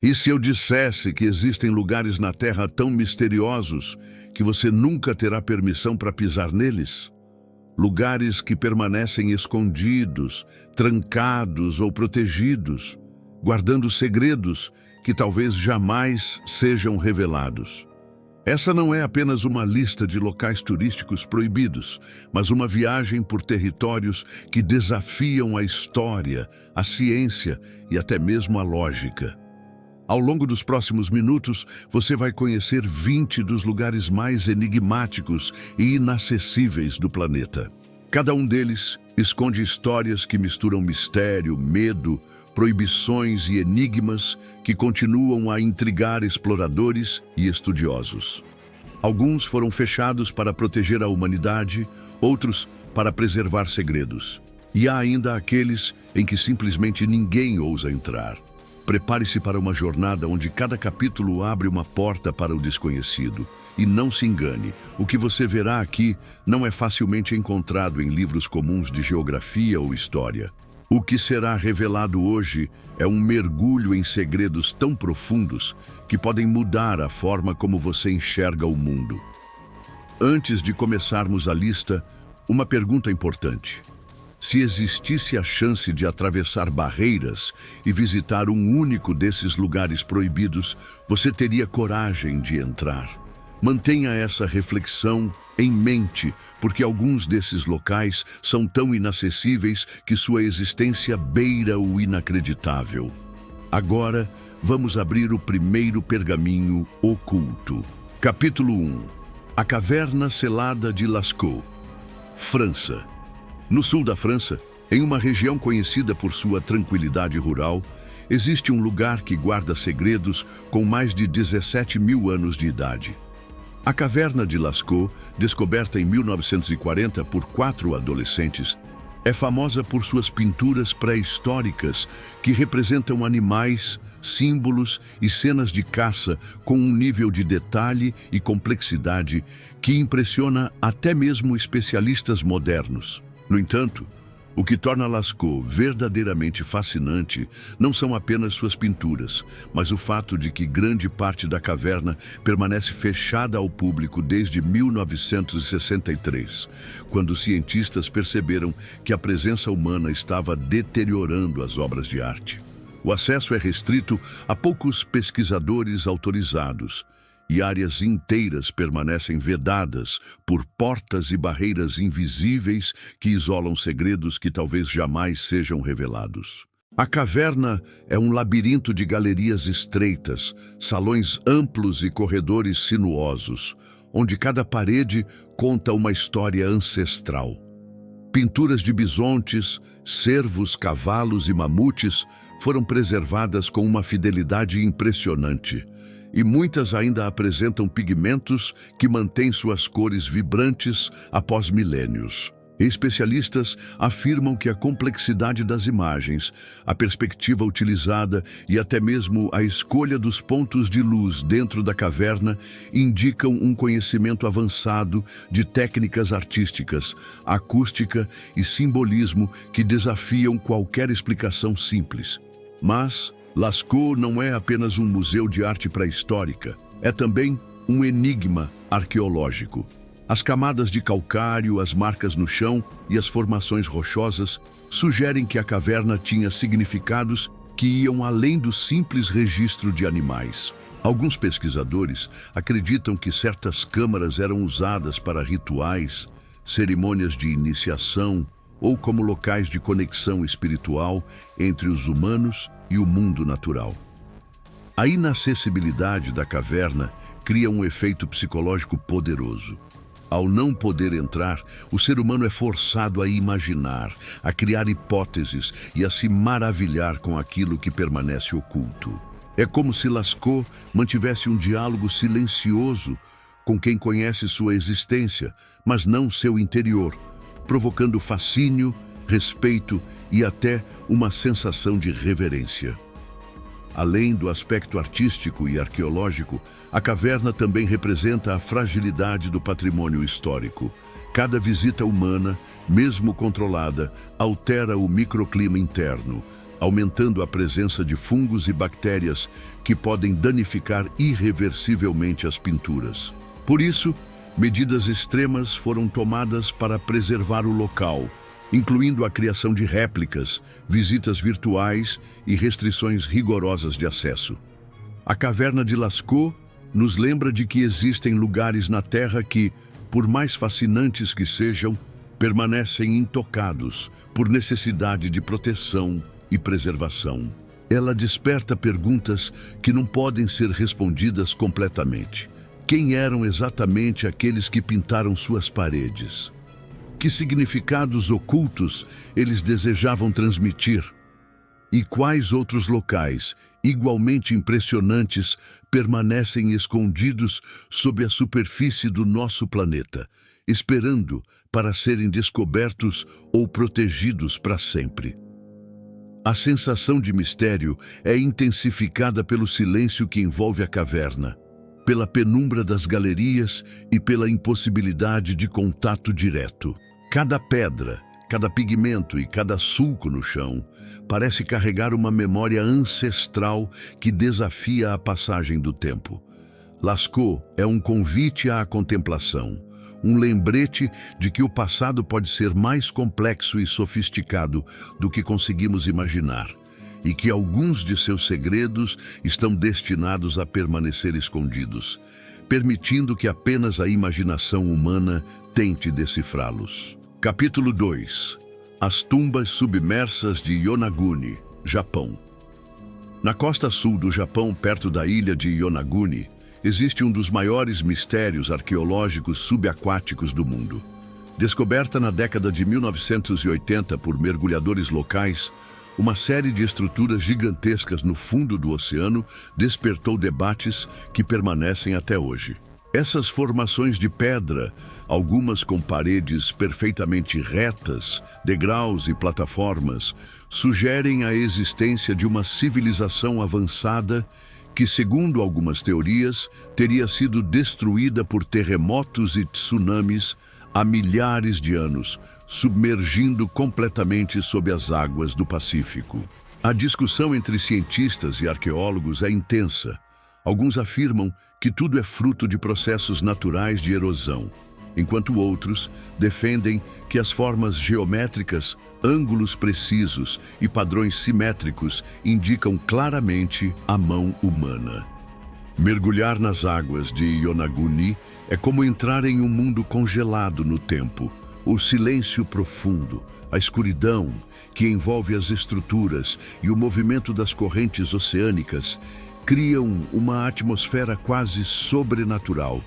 E se eu dissesse que existem lugares na Terra tão misteriosos que você nunca terá permissão para pisar neles? Lugares que permanecem escondidos, trancados ou protegidos, guardando segredos que talvez jamais sejam revelados. Essa não é apenas uma lista de locais turísticos proibidos, mas uma viagem por territórios que desafiam a história, a ciência e até mesmo a lógica. Ao longo dos próximos minutos, você vai conhecer 20 dos lugares mais enigmáticos e inacessíveis do planeta. Cada um deles esconde histórias que misturam mistério, medo, proibições e enigmas que continuam a intrigar exploradores e estudiosos. Alguns foram fechados para proteger a humanidade, outros para preservar segredos. E há ainda aqueles em que simplesmente ninguém ousa entrar. Prepare-se para uma jornada onde cada capítulo abre uma porta para o desconhecido. E não se engane, o que você verá aqui não é facilmente encontrado em livros comuns de geografia ou história. O que será revelado hoje é um mergulho em segredos tão profundos que podem mudar a forma como você enxerga o mundo. Antes de começarmos a lista, uma pergunta importante. Se existisse a chance de atravessar barreiras e visitar um único desses lugares proibidos, você teria coragem de entrar? Mantenha essa reflexão em mente, porque alguns desses locais são tão inacessíveis que sua existência beira o inacreditável. Agora, vamos abrir o primeiro pergaminho oculto. Capítulo 1. A Caverna Selada de Lascaux, França. No sul da França, em uma região conhecida por sua tranquilidade rural, existe um lugar que guarda segredos com mais de 17 mil anos de idade. A Caverna de Lascaux, descoberta em 1940 por 4 adolescentes, é famosa por suas pinturas pré-históricas que representam animais, símbolos e cenas de caça com um nível de detalhe e complexidade que impressiona até mesmo especialistas modernos. No entanto, o que torna Lascaux verdadeiramente fascinante não são apenas suas pinturas, mas o fato de que grande parte da caverna permanece fechada ao público desde 1963, quando cientistas perceberam que a presença humana estava deteriorando as obras de arte. O acesso é restrito a poucos pesquisadores autorizados, e áreas inteiras permanecem vedadas por portas e barreiras invisíveis que isolam segredos que talvez jamais sejam revelados. A caverna é um labirinto de galerias estreitas, salões amplos e corredores sinuosos, onde cada parede conta uma história ancestral. Pinturas de bisontes, cervos, cavalos e mamutes foram preservadas com uma fidelidade impressionante. E muitas ainda apresentam pigmentos que mantêm suas cores vibrantes após milênios. Especialistas afirmam que a complexidade das imagens, a perspectiva utilizada e até mesmo a escolha dos pontos de luz dentro da caverna indicam um conhecimento avançado de técnicas artísticas, acústica e simbolismo que desafiam qualquer explicação simples. Mas Lascaux não é apenas um museu de arte pré-histórica, é também um enigma arqueológico. As camadas de calcário, as marcas no chão e as formações rochosas sugerem que a caverna tinha significados que iam além do simples registro de animais. Alguns pesquisadores acreditam que certas câmaras eram usadas para rituais, cerimônias de iniciação ou como locais de conexão espiritual entre os humanos e o mundo natural. A inacessibilidade da caverna cria um efeito psicológico poderoso. Ao não poder entrar, o ser humano é forçado a imaginar, a criar hipóteses e a se maravilhar com aquilo que permanece oculto. É como se Lascaux mantivesse um diálogo silencioso com quem conhece sua existência, mas não seu interior, provocando fascínio, respeito e até uma sensação de reverência. Além do aspecto artístico e arqueológico, a caverna também representa a fragilidade do patrimônio histórico. Cada visita humana, mesmo controlada, altera o microclima interno, aumentando a presença de fungos e bactérias que podem danificar irreversivelmente as pinturas. Por isso, medidas extremas foram tomadas para preservar o local, incluindo a criação de réplicas, visitas virtuais e restrições rigorosas de acesso. A caverna de Lascaux nos lembra de que existem lugares na Terra que, por mais fascinantes que sejam, permanecem intocados por necessidade de proteção e preservação. Ela desperta perguntas que não podem ser respondidas completamente. Quem eram exatamente aqueles que pintaram suas paredes? Que significados ocultos eles desejavam transmitir? E quais outros locais, igualmente impressionantes, permanecem escondidos sob a superfície do nosso planeta, esperando para serem descobertos ou protegidos para sempre? A sensação de mistério é intensificada pelo silêncio que envolve a caverna, pela penumbra das galerias e pela impossibilidade de contato direto. Cada pedra, cada pigmento e cada sulco no chão parece carregar uma memória ancestral que desafia a passagem do tempo. Lascaux é um convite à contemplação, um lembrete de que o passado pode ser mais complexo e sofisticado do que conseguimos imaginar, e que alguns de seus segredos estão destinados a permanecer escondidos, permitindo que apenas a imaginação humana tente decifrá-los. Capítulo 2. As tumbas submersas de Yonaguni, Japão. Na costa sul do Japão, perto da ilha de Yonaguni, existe um dos maiores mistérios arqueológicos subaquáticos do mundo. Descoberta na década de 1980 por mergulhadores locais, uma série de estruturas gigantescas no fundo do oceano despertou debates que permanecem até hoje. Essas formações de pedra, algumas com paredes perfeitamente retas, degraus e plataformas, sugerem a existência de uma civilização avançada que, segundo algumas teorias, teria sido destruída por terremotos e tsunamis há milhares de anos, submergindo completamente sob as águas do Pacífico. A discussão entre cientistas e arqueólogos é intensa. Alguns afirmam que tudo é fruto de processos naturais de erosão, enquanto outros defendem que as formas geométricas, ângulos precisos e padrões simétricos indicam claramente a mão humana. Mergulhar nas águas de Yonaguni é como entrar em um mundo congelado no tempo. O silêncio profundo, a escuridão que envolve as estruturas e o movimento das correntes oceânicas criam uma atmosfera quase sobrenatural,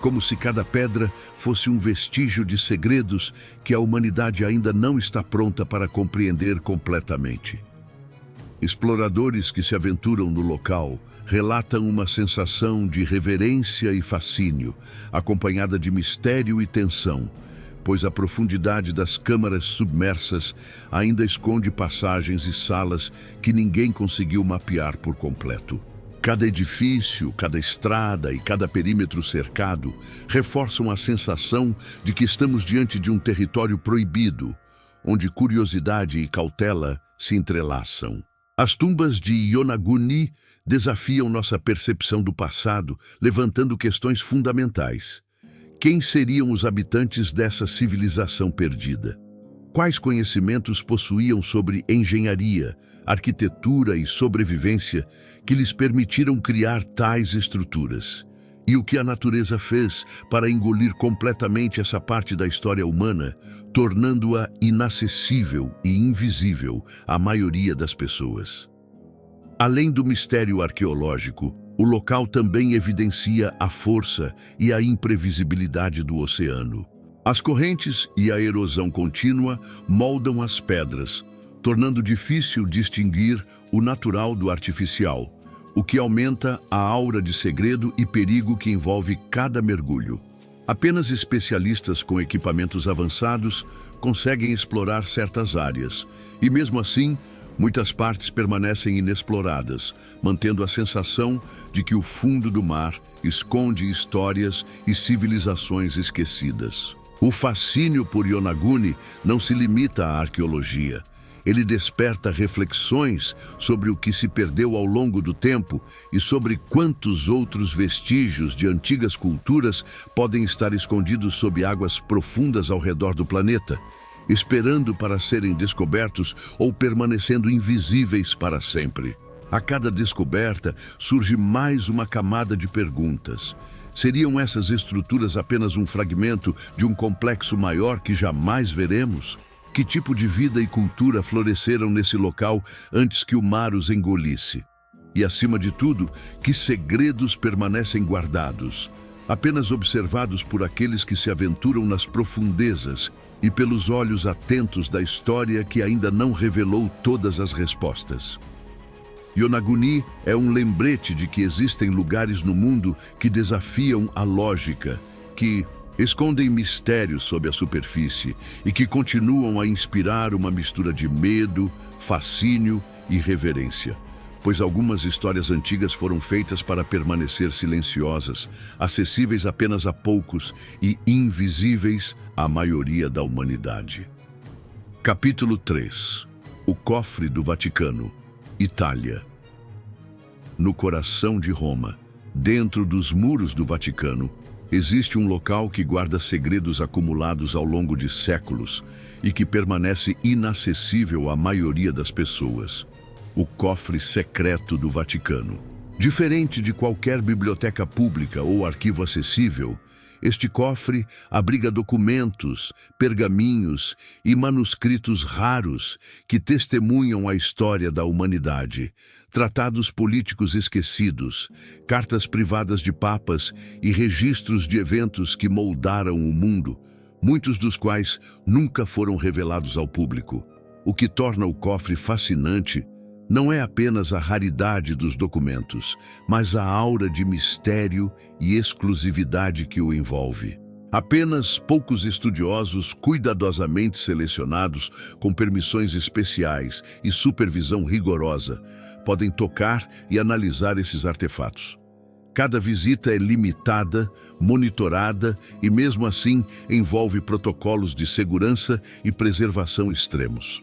como se cada pedra fosse um vestígio de segredos que a humanidade ainda não está pronta para compreender completamente. Exploradores que se aventuram no local relatam uma sensação de reverência e fascínio, acompanhada de mistério e tensão, pois a profundidade das câmaras submersas ainda esconde passagens e salas que ninguém conseguiu mapear por completo. Cada edifício, cada estrada e cada perímetro cercado reforçam a sensação de que estamos diante de um território proibido, onde curiosidade e cautela se entrelaçam. As tumbas de Yonaguni desafiam nossa percepção do passado, levantando questões fundamentais. Quem seriam os habitantes dessa civilização perdida? Quais conhecimentos possuíam sobre engenharia, arquitetura e sobrevivência que lhes permitiram criar tais estruturas? E o que a natureza fez para engolir completamente essa parte da história humana, tornando-a inacessível e invisível à maioria das pessoas? Além do mistério arqueológico, o local também evidencia a força e a imprevisibilidade do oceano. As correntes e a erosão contínua moldam as pedras, tornando difícil distinguir o natural do artificial, o que aumenta a aura de segredo e perigo que envolve cada mergulho. Apenas especialistas com equipamentos avançados conseguem explorar certas áreas, e mesmo assim, muitas partes permanecem inexploradas, mantendo a sensação de que o fundo do mar esconde histórias e civilizações esquecidas. O fascínio por Yonaguni não se limita à arqueologia. Ele desperta reflexões sobre o que se perdeu ao longo do tempo e sobre quantos outros vestígios de antigas culturas podem estar escondidos sob águas profundas ao redor do planeta, esperando para serem descobertos ou permanecendo invisíveis para sempre. A cada descoberta surge mais uma camada de perguntas. Seriam essas estruturas apenas um fragmento de um complexo maior que jamais veremos? Que tipo de vida e cultura floresceram nesse local antes que o mar os engolisse? E, acima de tudo, que segredos permanecem guardados, apenas observados por aqueles que se aventuram nas profundezas e pelos olhos atentos da história que ainda não revelou todas as respostas? Yonaguni é um lembrete de que existem lugares no mundo que desafiam a lógica, que escondem mistérios sob a superfície e que continuam a inspirar uma mistura de medo, fascínio e reverência. Pois algumas histórias antigas foram feitas para permanecer silenciosas, acessíveis apenas a poucos e invisíveis à maioria da humanidade. Capítulo 3. O Cofre do Vaticano, Itália. No coração de Roma, dentro dos muros do Vaticano, existe um local que guarda segredos acumulados ao longo de séculos e que permanece inacessível à maioria das pessoas. O cofre secreto do Vaticano. Diferente de qualquer biblioteca pública ou arquivo acessível, este cofre abriga documentos, pergaminhos e manuscritos raros que testemunham a história da humanidade, tratados políticos esquecidos, cartas privadas de papas e registros de eventos que moldaram o mundo, muitos dos quais nunca foram revelados ao público. O que torna o cofre fascinante não é apenas a raridade dos documentos, mas a aura de mistério e exclusividade que o envolve. Apenas poucos estudiosos cuidadosamente selecionados, com permissões especiais e supervisão rigorosa, podem tocar e analisar esses artefatos. Cada visita é limitada, monitorada e, mesmo assim, envolve protocolos de segurança e preservação extremos.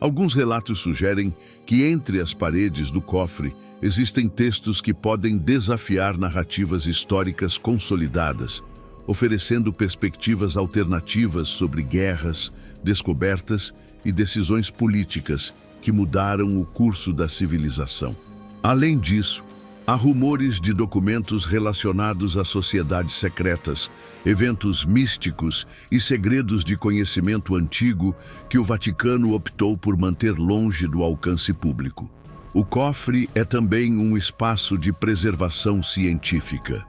Alguns relatos sugerem que entre as paredes do cofre existem textos que podem desafiar narrativas históricas consolidadas, oferecendo perspectivas alternativas sobre guerras, descobertas e decisões políticas que mudaram o curso da civilização. Além disso, há rumores de documentos relacionados a sociedades secretas, eventos místicos e segredos de conhecimento antigo que o Vaticano optou por manter longe do alcance público. O cofre é também um espaço de preservação científica.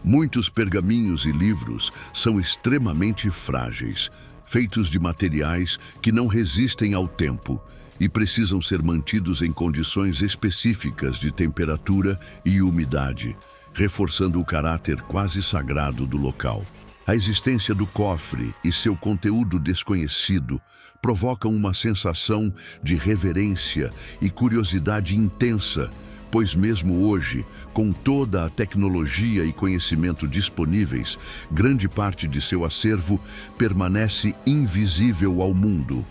Muitos pergaminhos e livros são extremamente frágeis, feitos de materiais que não resistem ao tempo e precisam ser mantidos em condições específicas de temperatura e umidade, reforçando o caráter quase sagrado do local. A existência do cofre e seu conteúdo desconhecido provocam uma sensação de reverência e curiosidade intensa, pois mesmo hoje, com toda a tecnologia e conhecimento disponíveis, grande parte de seu acervo permanece invisível ao mundo.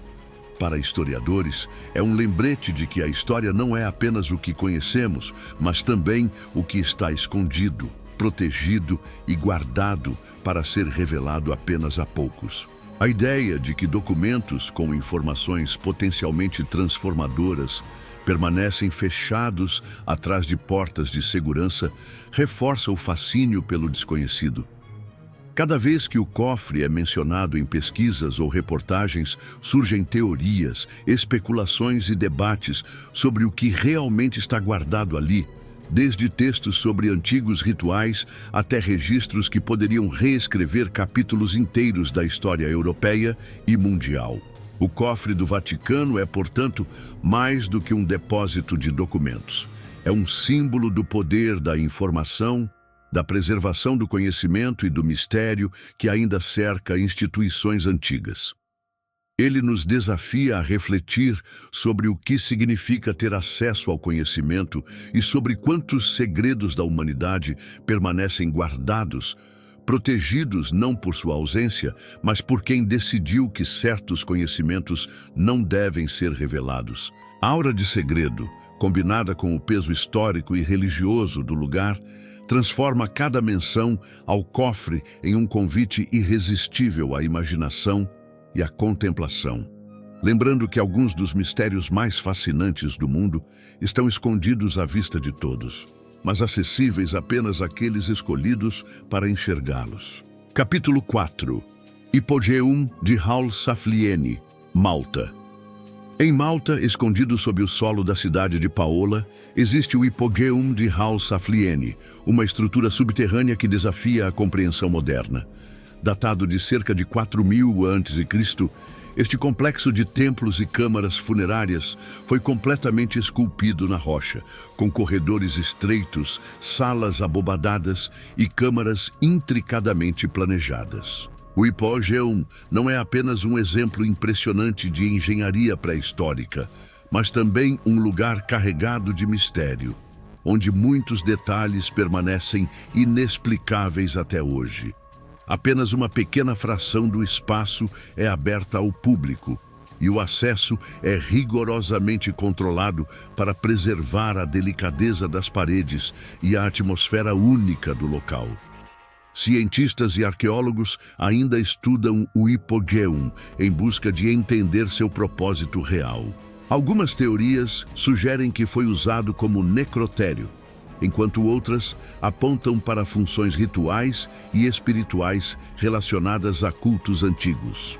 Para historiadores, é um lembrete de que a história não é apenas o que conhecemos, mas também o que está escondido, protegido e guardado para ser revelado apenas a poucos. A ideia de que documentos com informações potencialmente transformadoras permanecem fechados atrás de portas de segurança reforça o fascínio pelo desconhecido. Cada vez que o cofre é mencionado em pesquisas ou reportagens, surgem teorias, especulações e debates sobre o que realmente está guardado ali, desde textos sobre antigos rituais até registros que poderiam reescrever capítulos inteiros da história europeia e mundial. O cofre do Vaticano é, portanto, mais do que um depósito de documentos. É um símbolo do poder da informação, da preservação do conhecimento e do mistério que ainda cerca instituições antigas. Ele nos desafia a refletir sobre o que significa ter acesso ao conhecimento e sobre quantos segredos da humanidade permanecem guardados, protegidos não por sua ausência, mas por quem decidiu que certos conhecimentos não devem ser revelados. A aura de segredo, combinada com o peso histórico e religioso do lugar, transforma cada menção ao cofre em um convite irresistível à imaginação e à contemplação. Lembrando que alguns dos mistérios mais fascinantes do mundo estão escondidos à vista de todos, mas acessíveis apenas àqueles escolhidos para enxergá-los. Capítulo 4. Hipogéum de Hal Saflieni, Malta. Em Malta, escondido sob o solo da cidade de Paola, existe o Hipogéum de Hal Saflieni, uma estrutura subterrânea que desafia a compreensão moderna. Datado de cerca de 4000 a.C., este complexo de templos e câmaras funerárias foi completamente esculpido na rocha, com corredores estreitos, salas abobadadas e câmaras intricadamente planejadas. O Hipogéum não é apenas um exemplo impressionante de engenharia pré-histórica, mas também um lugar carregado de mistério, onde muitos detalhes permanecem inexplicáveis até hoje. Apenas uma pequena fração do espaço é aberta ao público e o acesso é rigorosamente controlado para preservar a delicadeza das paredes e a atmosfera única do local. Cientistas e arqueólogos ainda estudam o Hipogéum em busca de entender seu propósito real. Algumas teorias sugerem que foi usado como necrotério, enquanto outras apontam para funções rituais e espirituais relacionadas a cultos antigos.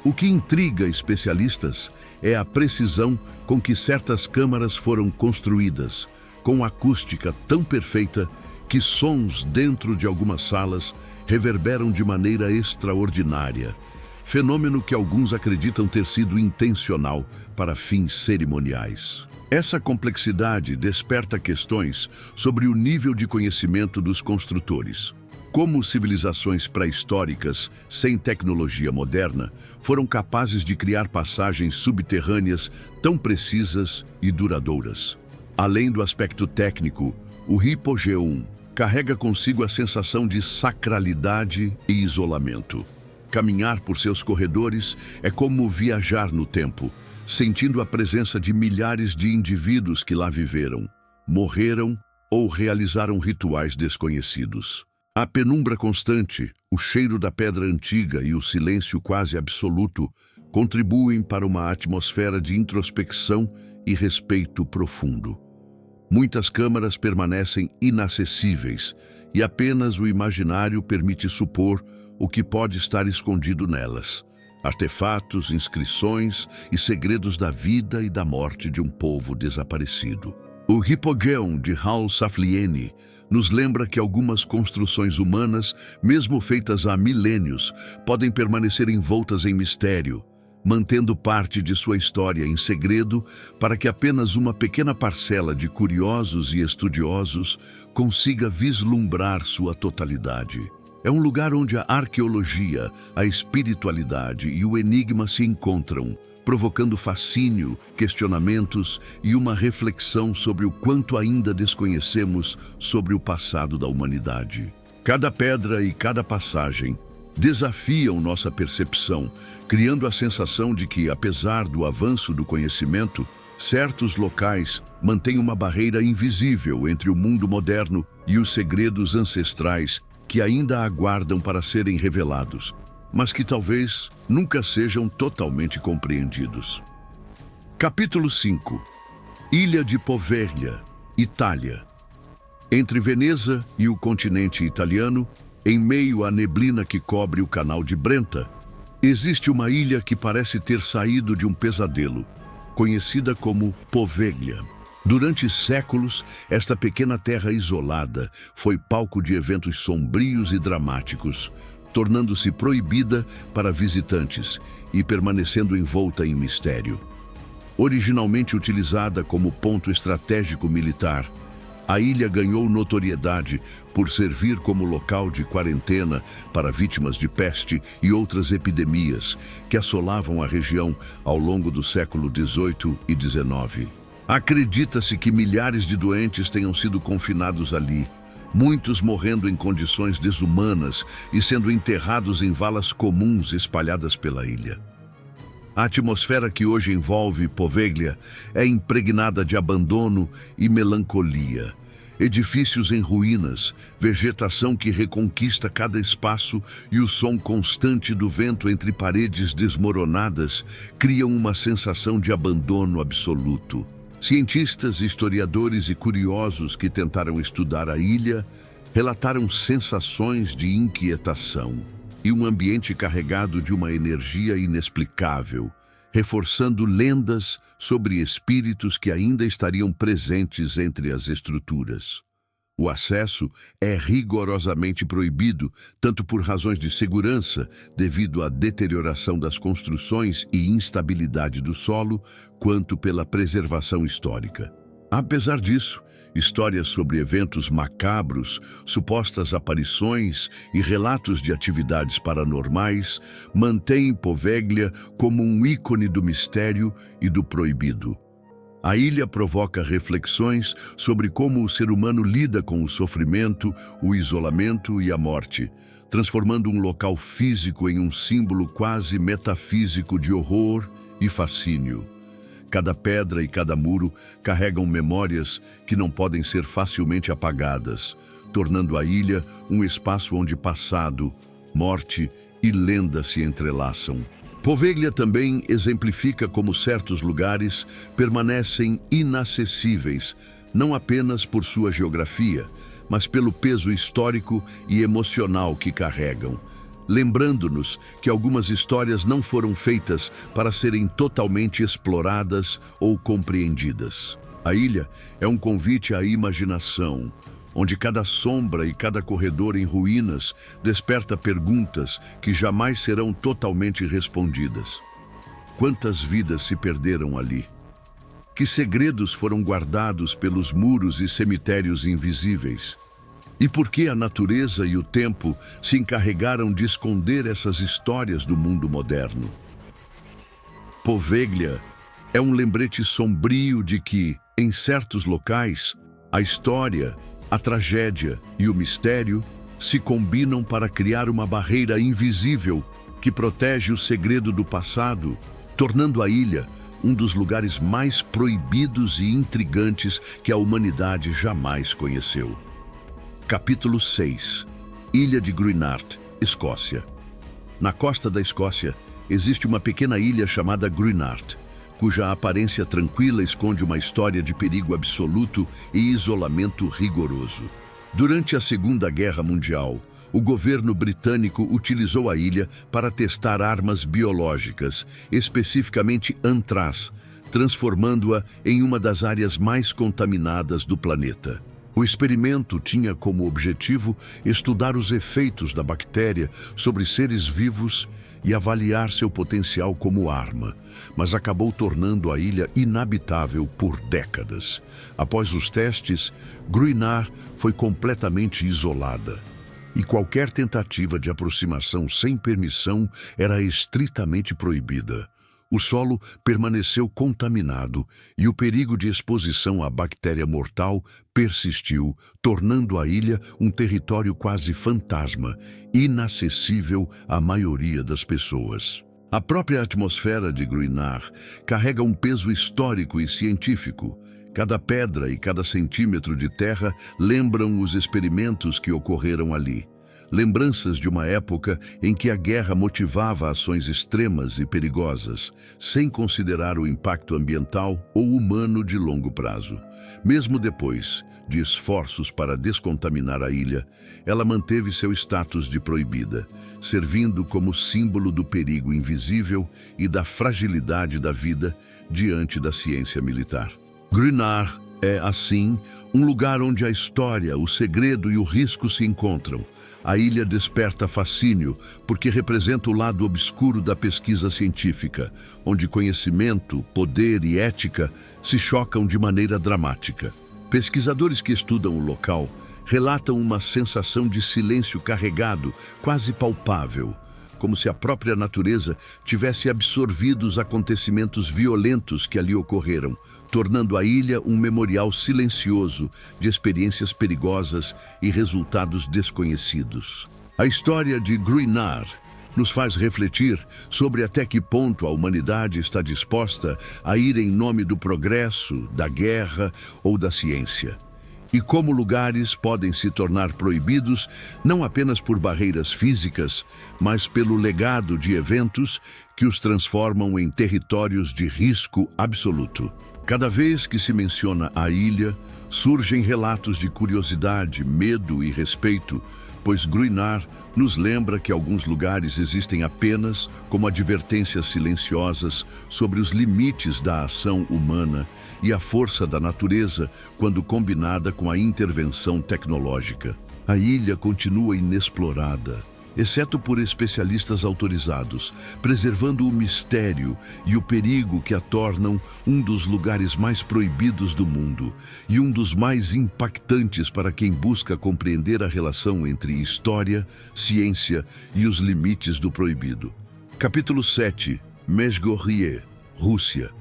O que intriga especialistas é a precisão com que certas câmaras foram construídas, com acústica tão perfeita que sons dentro de algumas salas reverberam de maneira extraordinária, fenômeno que alguns acreditam ter sido intencional para fins cerimoniais. Essa complexidade desperta questões sobre o nível de conhecimento dos construtores. Como civilizações pré-históricas, sem tecnologia moderna, foram capazes de criar passagens subterrâneas tão precisas e duradouras. Além do aspecto técnico, o Hipogéum carrega consigo a sensação de sacralidade e isolamento. Caminhar por seus corredores é como viajar no tempo, sentindo a presença de milhares de indivíduos que lá viveram, morreram ou realizaram rituais desconhecidos. A penumbra constante, o cheiro da pedra antiga e o silêncio quase absoluto contribuem para uma atmosfera de introspecção e respeito profundo. Muitas câmaras permanecem inacessíveis e apenas o imaginário permite supor o que pode estar escondido nelas. Artefatos, inscrições e segredos da vida e da morte de um povo desaparecido. O Hipogéum de Hal Saflieni nos lembra que algumas construções humanas, mesmo feitas há milênios, podem permanecer envoltas em mistério, mantendo parte de sua história em segredo para que apenas uma pequena parcela de curiosos e estudiosos consiga vislumbrar sua totalidade. É um lugar onde a arqueologia, a espiritualidade e o enigma se encontram, provocando fascínio, questionamentos e uma reflexão sobre o quanto ainda desconhecemos sobre o passado da humanidade. Cada pedra e cada passagem desafiam nossa percepção, criando a sensação de que, apesar do avanço do conhecimento, certos locais mantêm uma barreira invisível entre o mundo moderno e os segredos ancestrais que ainda aguardam para serem revelados, mas que talvez nunca sejam totalmente compreendidos. Capítulo 5. Ilha de Poveglia, Itália. Entre Veneza e o continente italiano, em meio à neblina que cobre o canal de Brenta, existe uma ilha que parece ter saído de um pesadelo, conhecida como Poveglia. Durante séculos, esta pequena terra isolada foi palco de eventos sombrios e dramáticos, tornando-se proibida para visitantes e permanecendo envolta em mistério. Originalmente utilizada como ponto estratégico militar, a ilha ganhou notoriedade por servir como local de quarentena para vítimas de peste e outras epidemias que assolavam a região ao longo do século XVIII e XIX. Acredita-se que milhares de doentes tenham sido confinados ali, muitos morrendo em condições desumanas e sendo enterrados em valas comuns espalhadas pela ilha. A atmosfera que hoje envolve Poveglia é impregnada de abandono e melancolia. Edifícios em ruínas, vegetação que reconquista cada espaço e o som constante do vento entre paredes desmoronadas criam uma sensação de abandono absoluto. Cientistas, historiadores e curiosos que tentaram estudar a ilha relataram sensações de inquietação e um ambiente carregado de uma energia inexplicável, reforçando lendas sobre espíritos que ainda estariam presentes entre as estruturas. O acesso é rigorosamente proibido, tanto por razões de segurança, devido à deterioração das construções e instabilidade do solo, quanto pela preservação histórica. Apesar disso, histórias sobre eventos macabros, supostas aparições e relatos de atividades paranormais mantêm Poveglia como um ícone do mistério e do proibido. A ilha provoca reflexões sobre como o ser humano lida com o sofrimento, o isolamento e a morte, transformando um local físico em um símbolo quase metafísico de horror e fascínio. Cada pedra e cada muro carregam memórias que não podem ser facilmente apagadas, tornando a ilha um espaço onde passado, morte e lenda se entrelaçam. Poveglia também exemplifica como certos lugares permanecem inacessíveis, não apenas por sua geografia, mas pelo peso histórico e emocional que carregam, lembrando-nos que algumas histórias não foram feitas para serem totalmente exploradas ou compreendidas. A ilha é um convite à imaginação, onde cada sombra e cada corredor em ruínas desperta perguntas que jamais serão totalmente respondidas. Quantas vidas se perderam ali? Que segredos foram guardados pelos muros e cemitérios invisíveis? E por que a natureza e o tempo se encarregaram de esconder essas histórias do mundo moderno? Poveglia é um lembrete sombrio de que, em certos locais, a história, a tragédia e o mistério se combinam para criar uma barreira invisível que protege o segredo do passado, tornando a ilha um dos lugares mais proibidos e intrigantes que a humanidade jamais conheceu. Capítulo 6. Ilha de Gruinart, Escócia. Na costa da Escócia, existe uma pequena ilha chamada Gruinart, cuja aparência tranquila esconde uma história de perigo absoluto e isolamento rigoroso. Durante a Segunda Guerra Mundial, o governo britânico utilizou a ilha para testar armas biológicas, especificamente antraz, transformando-a em uma das áreas mais contaminadas do planeta. O experimento tinha como objetivo estudar os efeitos da bactéria sobre seres vivos e avaliar seu potencial como arma, mas acabou tornando a ilha inabitável por décadas. Após os testes, Gruinart foi completamente isolada, e qualquer tentativa de aproximação sem permissão era estritamente proibida. O solo permaneceu contaminado e o perigo de exposição à bactéria mortal persistiu, tornando a ilha um território quase fantasma, inacessível à maioria das pessoas. A própria atmosfera de Gruinart carrega um peso histórico e científico. Cada pedra e cada centímetro de terra lembram os experimentos que ocorreram ali. Lembranças de uma época em que a guerra motivava ações extremas e perigosas, sem considerar o impacto ambiental ou humano de longo prazo. Mesmo depois de esforços para descontaminar a ilha, ela manteve seu status de proibida, servindo como símbolo do perigo invisível e da fragilidade da vida diante da ciência militar. Gruinart é, assim, um lugar onde a história, o segredo e o risco se encontram. A ilha desperta fascínio porque representa o lado obscuro da pesquisa científica, onde conhecimento, poder e ética se chocam de maneira dramática. Pesquisadores que estudam o local relatam uma sensação de silêncio carregado, quase palpável, como se a própria natureza tivesse absorvido os acontecimentos violentos que ali ocorreram, tornando a ilha um memorial silencioso de experiências perigosas e resultados desconhecidos. A história de Gruinar nos faz refletir sobre até que ponto a humanidade está disposta a ir em nome do progresso, da guerra ou da ciência. E como lugares podem se tornar proibidos não apenas por barreiras físicas, mas pelo legado de eventos que os transformam em territórios de risco absoluto. Cada vez que se menciona a ilha, surgem relatos de curiosidade, medo e respeito, pois Gruinar nos lembra que alguns lugares existem apenas como advertências silenciosas sobre os limites da ação humana e a força da natureza quando combinada com a intervenção tecnológica. A ilha continua inexplorada, exceto por especialistas autorizados, preservando o mistério e o perigo que a tornam um dos lugares mais proibidos do mundo e um dos mais impactantes para quem busca compreender a relação entre história, ciência e os limites do proibido. Capítulo 7. Mezhgorje, Rússia.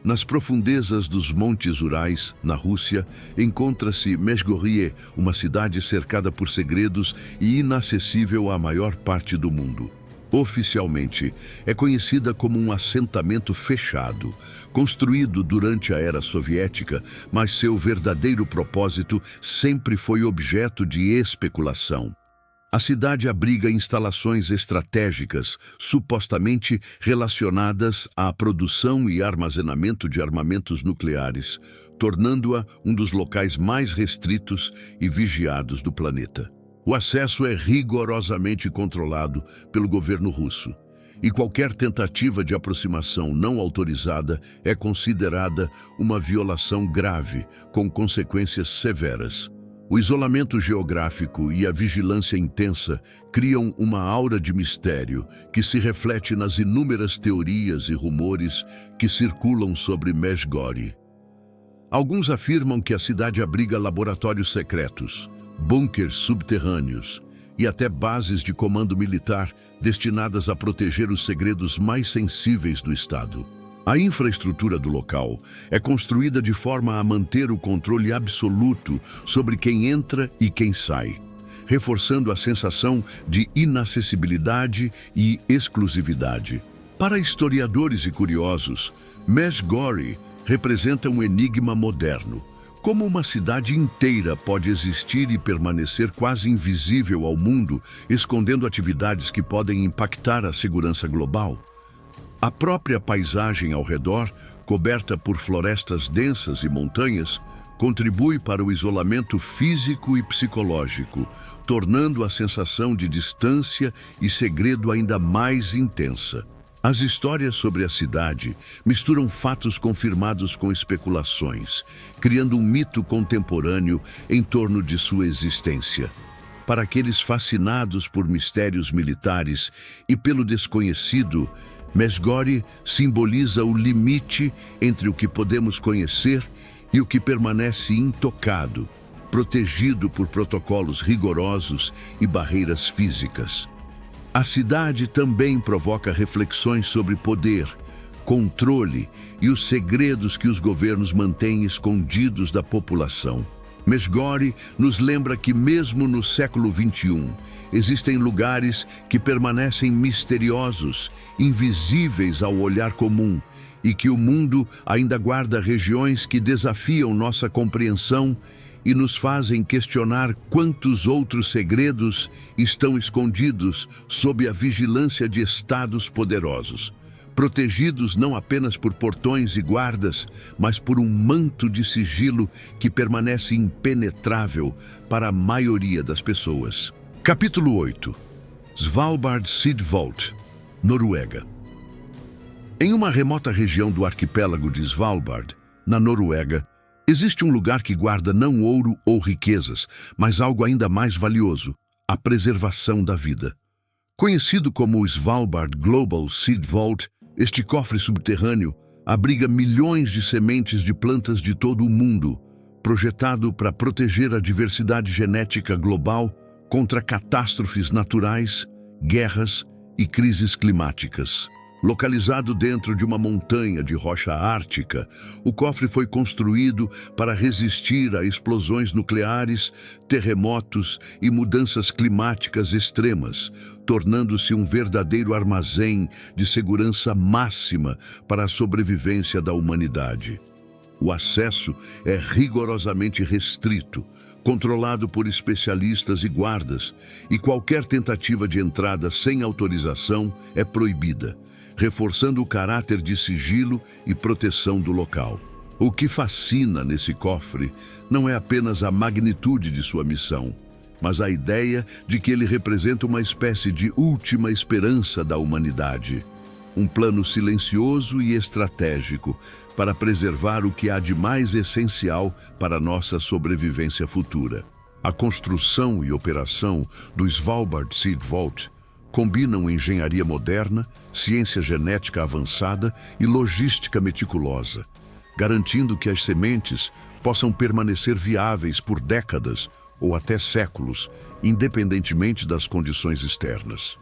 Nas profundezas dos Montes Urais, na Rússia, encontra-se Mezhgorje, uma cidade cercada por segredos e inacessível à maior parte do mundo. Oficialmente, é conhecida como um assentamento fechado, construído durante a era soviética, mas seu verdadeiro propósito sempre foi objeto de especulação. A cidade abriga instalações estratégicas, supostamente relacionadas à produção e armazenamento de armamentos nucleares, tornando-a um dos locais mais restritos e vigiados do planeta. O acesso é rigorosamente controlado pelo governo russo, e qualquer tentativa de aproximação não autorizada é considerada uma violação grave, com consequências severas. O isolamento geográfico e a vigilância intensa criam uma aura de mistério que se reflete nas inúmeras teorias e rumores que circulam sobre Mezhgorje. Alguns afirmam que a cidade abriga laboratórios secretos, bunkers subterrâneos e até bases de comando militar destinadas a proteger os segredos mais sensíveis do Estado. A infraestrutura do local é construída de forma a manter o controle absoluto sobre quem entra e quem sai, reforçando a sensação de inacessibilidade e exclusividade. Para historiadores e curiosos, Mezhgorje representa um enigma moderno. Como uma cidade inteira pode existir e permanecer quase invisível ao mundo, escondendo atividades que podem impactar a segurança global? A própria paisagem ao redor, coberta por florestas densas e montanhas, contribui para o isolamento físico e psicológico, tornando a sensação de distância e segredo ainda mais intensa. As histórias sobre a cidade misturam fatos confirmados com especulações, criando um mito contemporâneo em torno de sua existência. Para aqueles fascinados por mistérios militares e pelo desconhecido, Mezhgorje simboliza o limite entre o que podemos conhecer e o que permanece intocado, protegido por protocolos rigorosos e barreiras físicas. A cidade também provoca reflexões sobre poder, controle e os segredos que os governos mantêm escondidos da população. Mezhgorje nos lembra que mesmo no século XXI, existem lugares que permanecem misteriosos, invisíveis ao olhar comum, e que o mundo ainda guarda regiões que desafiam nossa compreensão e nos fazem questionar quantos outros segredos estão escondidos sob a vigilância de estados poderosos, protegidos não apenas por portões e guardas, mas por um manto de sigilo que permanece impenetrável para a maioria das pessoas. Capítulo 8. Svalbard Seed Vault, Noruega. Em uma remota região do arquipélago de Svalbard, na Noruega, existe um lugar que guarda não ouro ou riquezas, mas algo ainda mais valioso: a preservação da vida. Conhecido como o Svalbard Global Seed Vault, este cofre subterrâneo abriga milhões de sementes de plantas de todo o mundo, projetado para proteger a diversidade genética global contra catástrofes naturais, guerras e crises climáticas. Localizado dentro de uma montanha de rocha ártica, o cofre foi construído para resistir a explosões nucleares, terremotos e mudanças climáticas extremas, tornando-se um verdadeiro armazém de segurança máxima para a sobrevivência da humanidade. O acesso é rigorosamente restrito, controlado por especialistas e guardas, e qualquer tentativa de entrada sem autorização é proibida, reforçando o caráter de sigilo e proteção do local. O que fascina nesse cofre não é apenas a magnitude de sua missão, mas a ideia de que ele representa uma espécie de última esperança da humanidade. Um plano silencioso e estratégico para preservar o que há de mais essencial para nossa sobrevivência futura. A construção e operação do Svalbard Seed Vault combinam engenharia moderna, ciência genética avançada e logística meticulosa, garantindo que as sementes possam permanecer viáveis por décadas ou até séculos, independentemente das condições externas.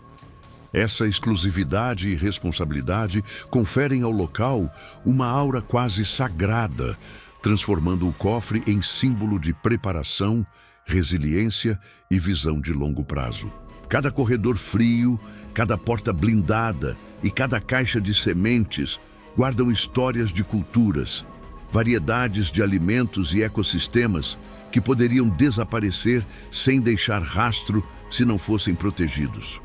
Essa exclusividade e responsabilidade conferem ao local uma aura quase sagrada, transformando o cofre em símbolo de preparação, resiliência e visão de longo prazo. Cada corredor frio, cada porta blindada e cada caixa de sementes guardam histórias de culturas, variedades de alimentos e ecossistemas que poderiam desaparecer sem deixar rastro se não fossem protegidos.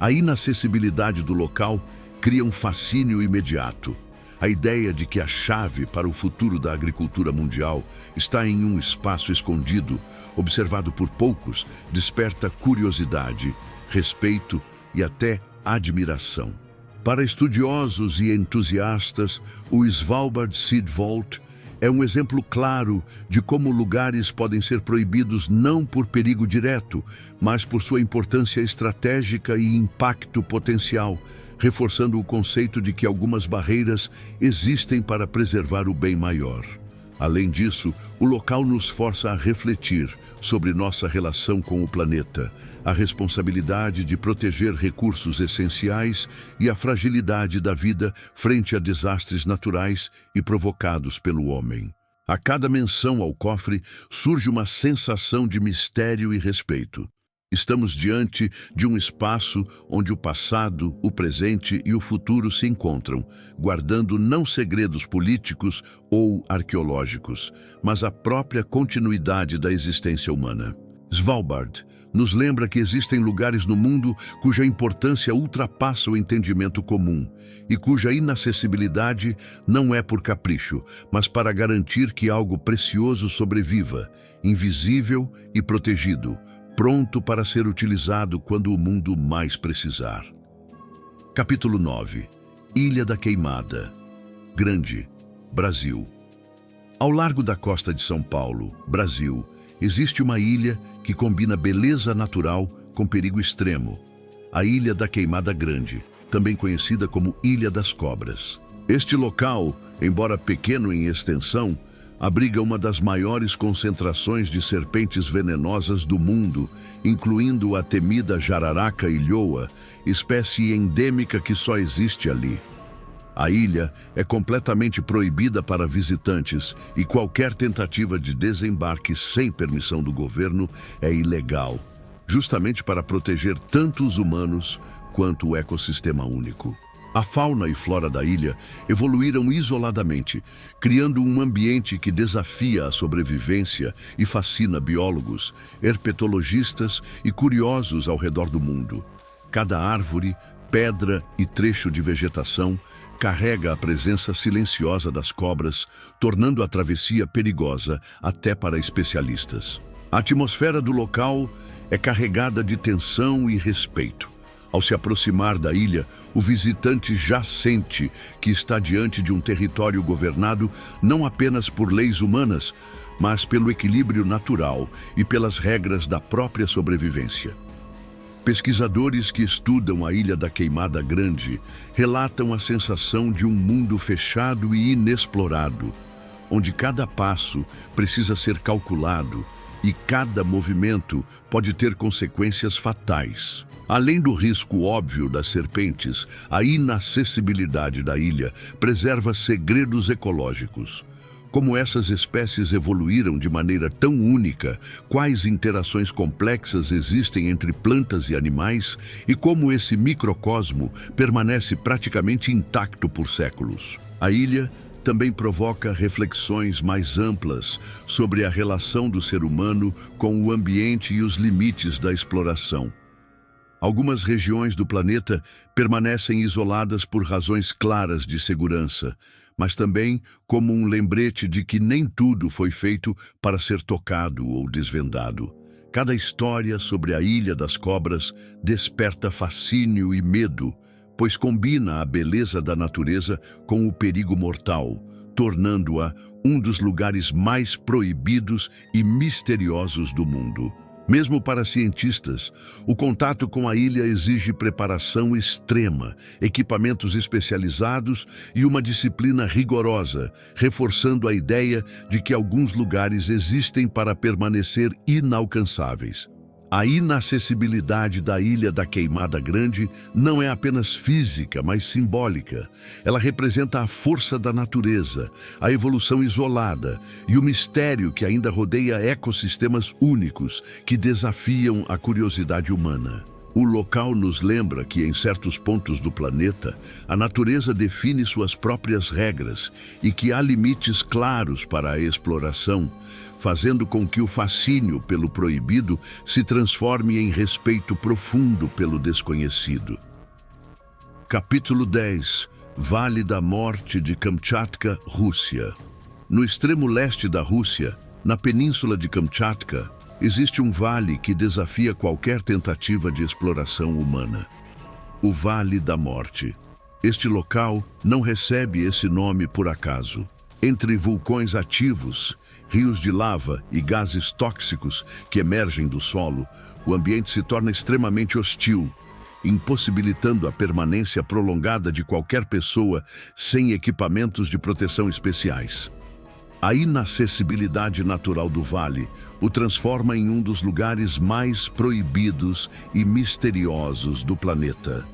A inacessibilidade do local cria um fascínio imediato. A ideia de que a chave para o futuro da agricultura mundial está em um espaço escondido, observado por poucos, desperta curiosidade, respeito e até admiração. Para estudiosos e entusiastas, o Svalbard Seed Vault é um exemplo claro de como lugares podem ser proibidos não por perigo direto, mas por sua importância estratégica e impacto potencial, reforçando o conceito de que algumas barreiras existem para preservar o bem maior. Além disso, o local nos força a refletir sobre nossa relação com o planeta, a responsabilidade de proteger recursos essenciais e a fragilidade da vida frente a desastres naturais e provocados pelo homem. A cada menção ao cofre surge uma sensação de mistério e respeito. Estamos diante de um espaço onde o passado, o presente e o futuro se encontram, guardando não segredos políticos ou arqueológicos, mas a própria continuidade da existência humana. Svalbard nos lembra que existem lugares no mundo cuja importância ultrapassa o entendimento comum e cuja inacessibilidade não é por capricho, mas para garantir que algo precioso sobreviva, invisível e protegido, pronto para ser utilizado quando o mundo mais precisar. Capítulo 9. Ilha da Queimada. Grande, Brasil. Ao largo da costa de São Paulo, Brasil, existe uma ilha que combina beleza natural com perigo extremo. A Ilha da Queimada Grande, também conhecida como Ilha das Cobras. Este local, embora pequeno em extensão, abriga uma das maiores concentrações de serpentes venenosas do mundo, incluindo a temida jararaca ilhoa, espécie endêmica que só existe ali. A ilha é completamente proibida para visitantes e qualquer tentativa de desembarque sem permissão do governo é ilegal, justamente para proteger tanto os humanos quanto o ecossistema único. A fauna e flora da ilha evoluíram isoladamente, criando um ambiente que desafia a sobrevivência e fascina biólogos, herpetologistas e curiosos ao redor do mundo. Cada árvore, pedra e trecho de vegetação carrega a presença silenciosa das cobras, tornando a travessia perigosa até para especialistas. A atmosfera do local é carregada de tensão e respeito. Ao se aproximar da ilha, o visitante já sente que está diante de um território governado não apenas por leis humanas, mas pelo equilíbrio natural e pelas regras da própria sobrevivência. Pesquisadores que estudam a Ilha da Queimada Grande relatam a sensação de um mundo fechado e inexplorado, onde cada passo precisa ser calculado e cada movimento pode ter consequências fatais. Além do risco óbvio das serpentes, a inacessibilidade da ilha preserva segredos ecológicos. Como essas espécies evoluíram de maneira tão única, quais interações complexas existem entre plantas e animais e como esse microcosmo permanece praticamente intacto por séculos. A ilha também provoca reflexões mais amplas sobre a relação do ser humano com o ambiente e os limites da exploração. Algumas regiões do planeta permanecem isoladas por razões claras de segurança, mas também como um lembrete de que nem tudo foi feito para ser tocado ou desvendado. Cada história sobre a Ilha das Cobras desperta fascínio e medo, pois combina a beleza da natureza com o perigo mortal, tornando-a um dos lugares mais proibidos e misteriosos do mundo. Mesmo para cientistas, o contato com a ilha exige preparação extrema, equipamentos especializados e uma disciplina rigorosa, reforçando a ideia de que alguns lugares existem para permanecer inalcançáveis. A inacessibilidade da Ilha da Queimada Grande não é apenas física, mas simbólica. Ela representa a força da natureza, a evolução isolada e o mistério que ainda rodeia ecossistemas únicos que desafiam a curiosidade humana. O local nos lembra que, em certos pontos do planeta, a natureza define suas próprias regras e que há limites claros para a exploração, fazendo com que o fascínio pelo proibido se transforme em respeito profundo pelo desconhecido. Capítulo 10. Vale da Morte de Kamchatka, Rússia. No extremo leste da Rússia, na península de Kamchatka, existe um vale que desafia qualquer tentativa de exploração humana. O Vale da Morte. Este local não recebe esse nome por acaso. Entre vulcões ativos, rios de lava e gases tóxicos que emergem do solo, o ambiente se torna extremamente hostil, impossibilitando a permanência prolongada de qualquer pessoa sem equipamentos de proteção especiais. A inacessibilidade natural do vale o transforma em um dos lugares mais proibidos e misteriosos do planeta.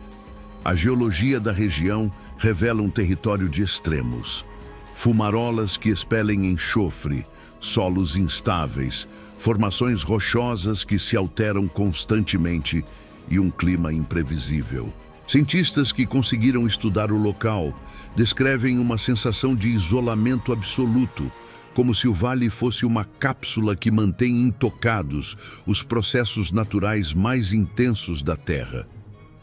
A geologia da região revela um território de extremos. Fumarolas que expelem enxofre, solos instáveis, formações rochosas que se alteram constantemente e um clima imprevisível. Cientistas que conseguiram estudar o local descrevem uma sensação de isolamento absoluto, como se o vale fosse uma cápsula que mantém intocados os processos naturais mais intensos da Terra.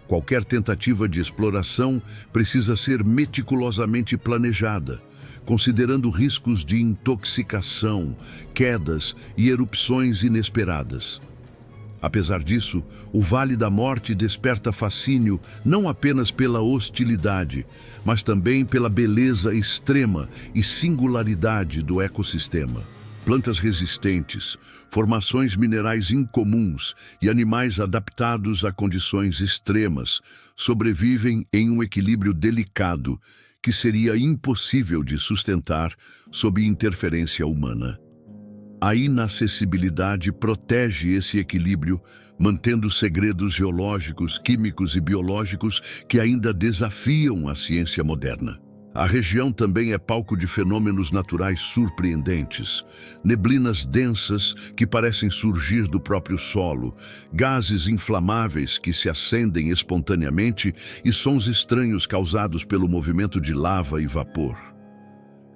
Qualquer tentativa de exploração precisa ser meticulosamente planejada, considerando riscos de intoxicação, quedas e erupções inesperadas. Apesar disso, o Vale da Morte desperta fascínio não apenas pela hostilidade, mas também pela beleza extrema e singularidade do ecossistema. Plantas resistentes, formações minerais incomuns e animais adaptados a condições extremas sobrevivem em um equilíbrio delicado que seria impossível de sustentar sob interferência humana. A inacessibilidade protege esse equilíbrio, mantendo segredos geológicos, químicos e biológicos que ainda desafiam a ciência moderna. A região também é palco de fenômenos naturais surpreendentes. Neblinas densas que parecem surgir do próprio solo, gases inflamáveis que se acendem espontaneamente e sons estranhos causados pelo movimento de lava e vapor.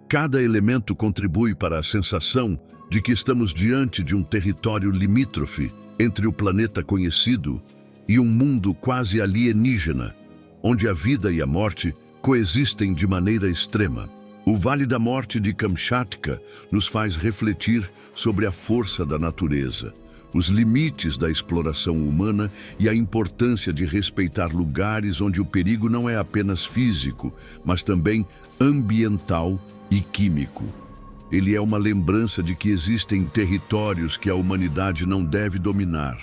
Cada elemento contribui para a sensação de que estamos diante de um território limítrofe entre o planeta conhecido e um mundo quase alienígena, onde a vida e a morte coexistem de maneira extrema. O Vale da Morte de Kamchatka nos faz refletir sobre a força da natureza, os limites da exploração humana e a importância de respeitar lugares onde o perigo não é apenas físico, mas também ambiental e químico. Ele é uma lembrança de que existem territórios que a humanidade não deve dominar,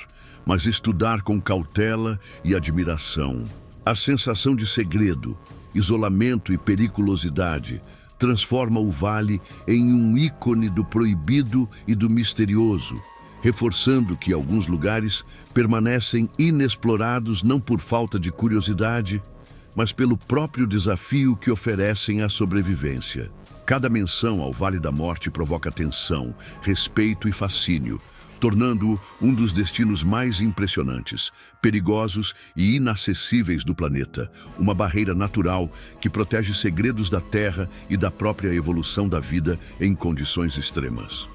mas estudar com cautela e admiração. A sensação de segredo, isolamento e periculosidade transforma o vale em um ícone do proibido e do misterioso, reforçando que alguns lugares permanecem inexplorados não por falta de curiosidade, mas pelo próprio desafio que oferecem à sobrevivência. Cada menção ao Vale da Morte provoca tensão, respeito e fascínio, tornando-o um dos destinos mais impressionantes, perigosos e inacessíveis do planeta, uma barreira natural que protege segredos da Terra e da própria evolução da vida em condições extremas.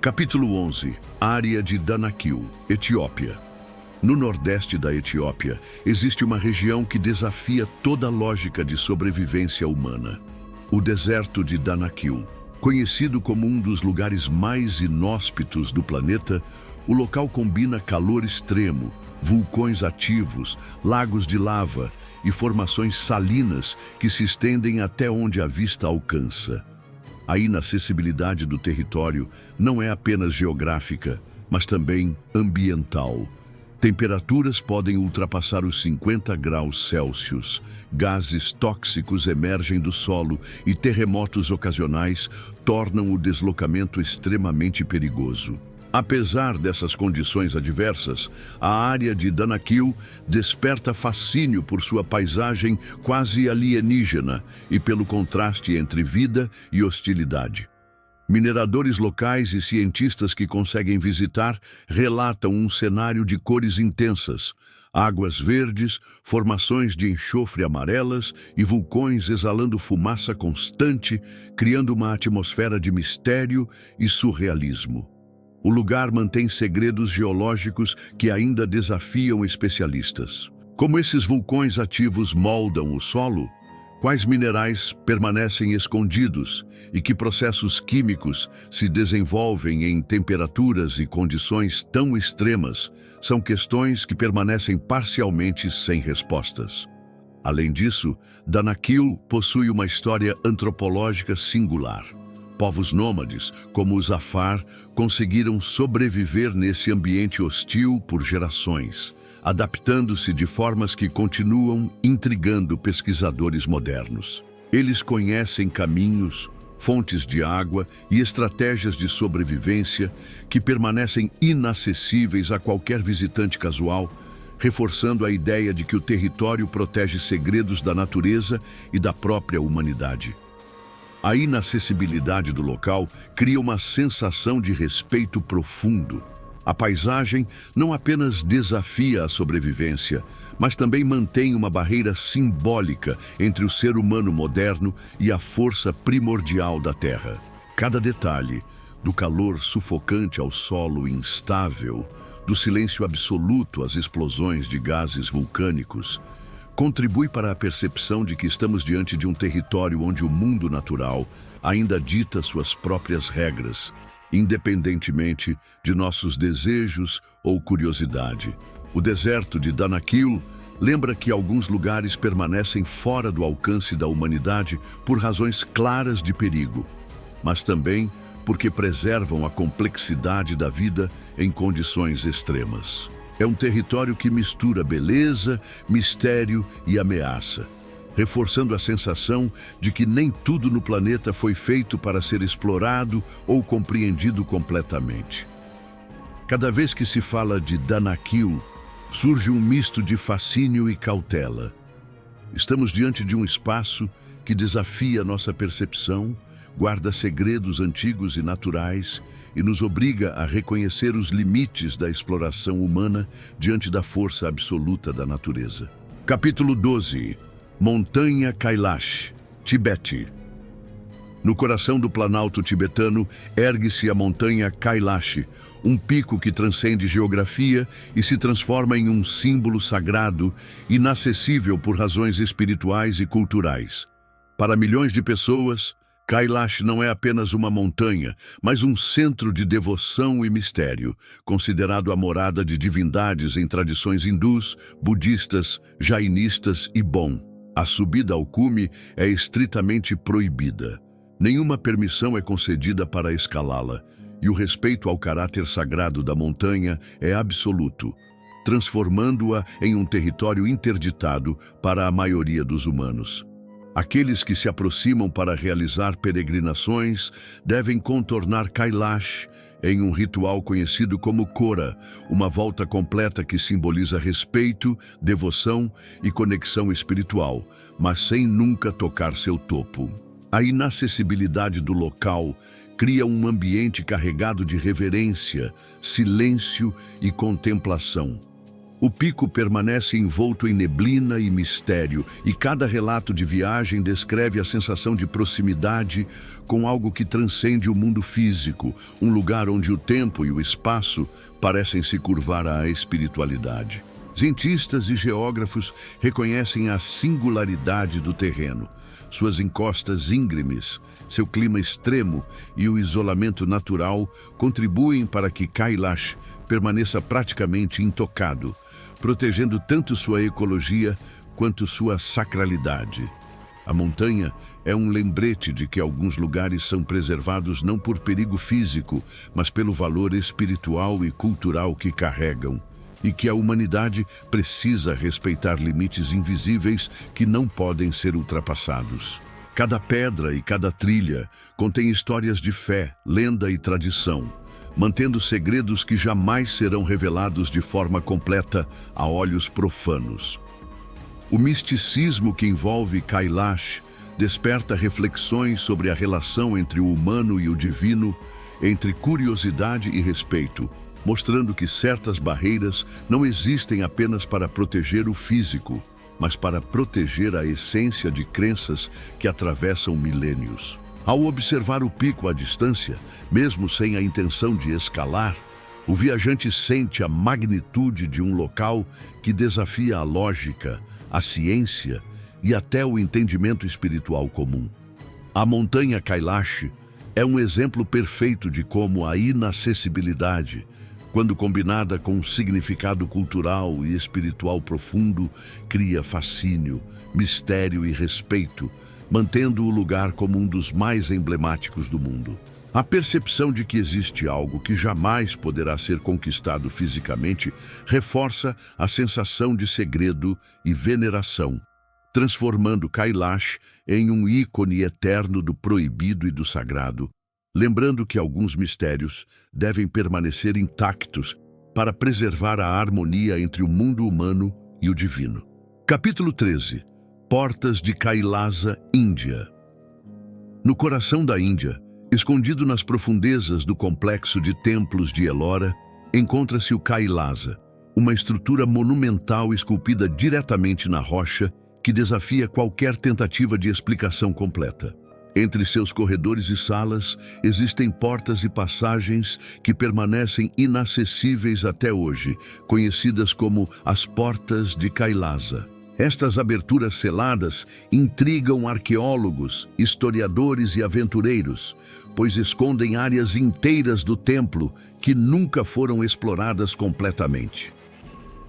Capítulo 11. Área de Danakil, Etiópia. No nordeste da Etiópia, existe uma região que desafia toda a lógica de sobrevivência humana: o deserto de Danakil. Conhecido como um dos lugares mais inóspitos do planeta, o local combina calor extremo, vulcões ativos, lagos de lava e formações salinas que se estendem até onde a vista alcança. A inacessibilidade do território não é apenas geográfica, mas também ambiental. Temperaturas podem ultrapassar os 50 graus Celsius, gases tóxicos emergem do solo e terremotos ocasionais tornam o deslocamento extremamente perigoso. Apesar dessas condições adversas, a área de Danakil desperta fascínio por sua paisagem quase alienígena e pelo contraste entre vida e hostilidade. Mineradores locais e cientistas que conseguem visitar relatam um cenário de cores intensas, águas verdes, formações de enxofre amarelas e vulcões exalando fumaça constante, criando uma atmosfera de mistério e surrealismo. O lugar mantém segredos geológicos que ainda desafiam especialistas. Como esses vulcões ativos moldam o solo? Quais minerais permanecem escondidos e que processos químicos se desenvolvem em temperaturas e condições tão extremas são questões que permanecem parcialmente sem respostas. Além disso, Danakil possui uma história antropológica singular. Povos nômades, como os Afar, conseguiram sobreviver nesse ambiente hostil por gerações, adaptando-se de formas que continuam intrigando pesquisadores modernos. Eles conhecem caminhos, fontes de água e estratégias de sobrevivência que permanecem inacessíveis a qualquer visitante casual, reforçando a ideia de que o território protege segredos da natureza e da própria humanidade. A inacessibilidade do local cria uma sensação de respeito profundo. A paisagem não apenas desafia a sobrevivência, mas também mantém uma barreira simbólica entre o ser humano moderno e a força primordial da Terra. Cada detalhe, do calor sufocante ao solo instável, do silêncio absoluto às explosões de gases vulcânicos, contribui para a percepção de que estamos diante de um território onde o mundo natural ainda dita suas próprias regras, independentemente de nossos desejos ou curiosidade. O deserto de Danakil lembra que alguns lugares permanecem fora do alcance da humanidade por razões claras de perigo, mas também porque preservam a complexidade da vida em condições extremas. É um território que mistura beleza, mistério e ameaça, reforçando a sensação de que nem tudo no planeta foi feito para ser explorado ou compreendido completamente. Cada vez que se fala de Danakil, surge um misto de fascínio e cautela. Estamos diante de um espaço que desafia nossa percepção, guarda segredos antigos e naturais e nos obriga a reconhecer os limites da exploração humana diante da força absoluta da natureza. Capítulo 12. Montanha Kailash, Tibete. No coração do planalto tibetano ergue-se a montanha Kailash, um pico que transcende geografia e se transforma em um símbolo sagrado, inacessível por razões espirituais e culturais. Para milhões de pessoas, Kailash não é apenas uma montanha, mas um centro de devoção e mistério, considerado a morada de divindades em tradições hindus, budistas, jainistas e Bon. A subida ao cume é estritamente proibida. Nenhuma permissão é concedida para escalá-la, e o respeito ao caráter sagrado da montanha é absoluto, transformando-a em um território interditado para a maioria dos humanos. Aqueles que se aproximam para realizar peregrinações devem contornar Kailash em um ritual conhecido como Cora, uma volta completa que simboliza respeito, devoção e conexão espiritual, mas sem nunca tocar seu topo. A inacessibilidade do local cria um ambiente carregado de reverência, silêncio e contemplação. O pico permanece envolto em neblina e mistério, e cada relato de viagem descreve a sensação de proximidade com algo que transcende o mundo físico, um lugar onde o tempo e o espaço parecem se curvar à espiritualidade. Cientistas e geógrafos reconhecem a singularidade do terreno, suas encostas íngremes, seu clima extremo e o isolamento natural contribuem para que Kailash permaneça praticamente intocado, protegendo tanto sua ecologia quanto sua sacralidade. A montanha é um lembrete de que alguns lugares são preservados não por perigo físico, mas pelo valor espiritual e cultural que carregam, e que a humanidade precisa respeitar limites invisíveis que não podem ser ultrapassados. Cada pedra e cada trilha contém histórias de fé, lenda e tradição, mantendo segredos que jamais serão revelados de forma completa a olhos profanos. O misticismo que envolve Kailash desperta reflexões sobre a relação entre o humano e o divino, entre curiosidade e respeito, mostrando que certas barreiras não existem apenas para proteger o físico, mas para proteger a essência de crenças que atravessam milênios. Ao observar o pico à distância, mesmo sem a intenção de escalar, o viajante sente a magnitude de um local que desafia a lógica, a ciência e até o entendimento espiritual comum. A montanha Kailash é um exemplo perfeito de como a inacessibilidade, quando combinada com um significado cultural e espiritual profundo, cria fascínio, mistério e respeito, mantendo o lugar como um dos mais emblemáticos do mundo. A percepção de que existe algo que jamais poderá ser conquistado fisicamente reforça a sensação de segredo e veneração, transformando Kailash em um ícone eterno do proibido e do sagrado, lembrando que alguns mistérios devem permanecer intactos para preservar a harmonia entre o mundo humano e o divino. Capítulo 13. Portas de Kailasa, Índia. No coração da Índia, escondido nas profundezas do complexo de templos de Ellora, encontra-se o Kailasa, uma estrutura monumental esculpida diretamente na rocha que desafia qualquer tentativa de explicação completa. Entre seus corredores e salas, existem portas e passagens que permanecem inacessíveis até hoje, conhecidas como as Portas de Kailasa. Estas aberturas seladas intrigam arqueólogos, historiadores e aventureiros, pois escondem áreas inteiras do templo que nunca foram exploradas completamente.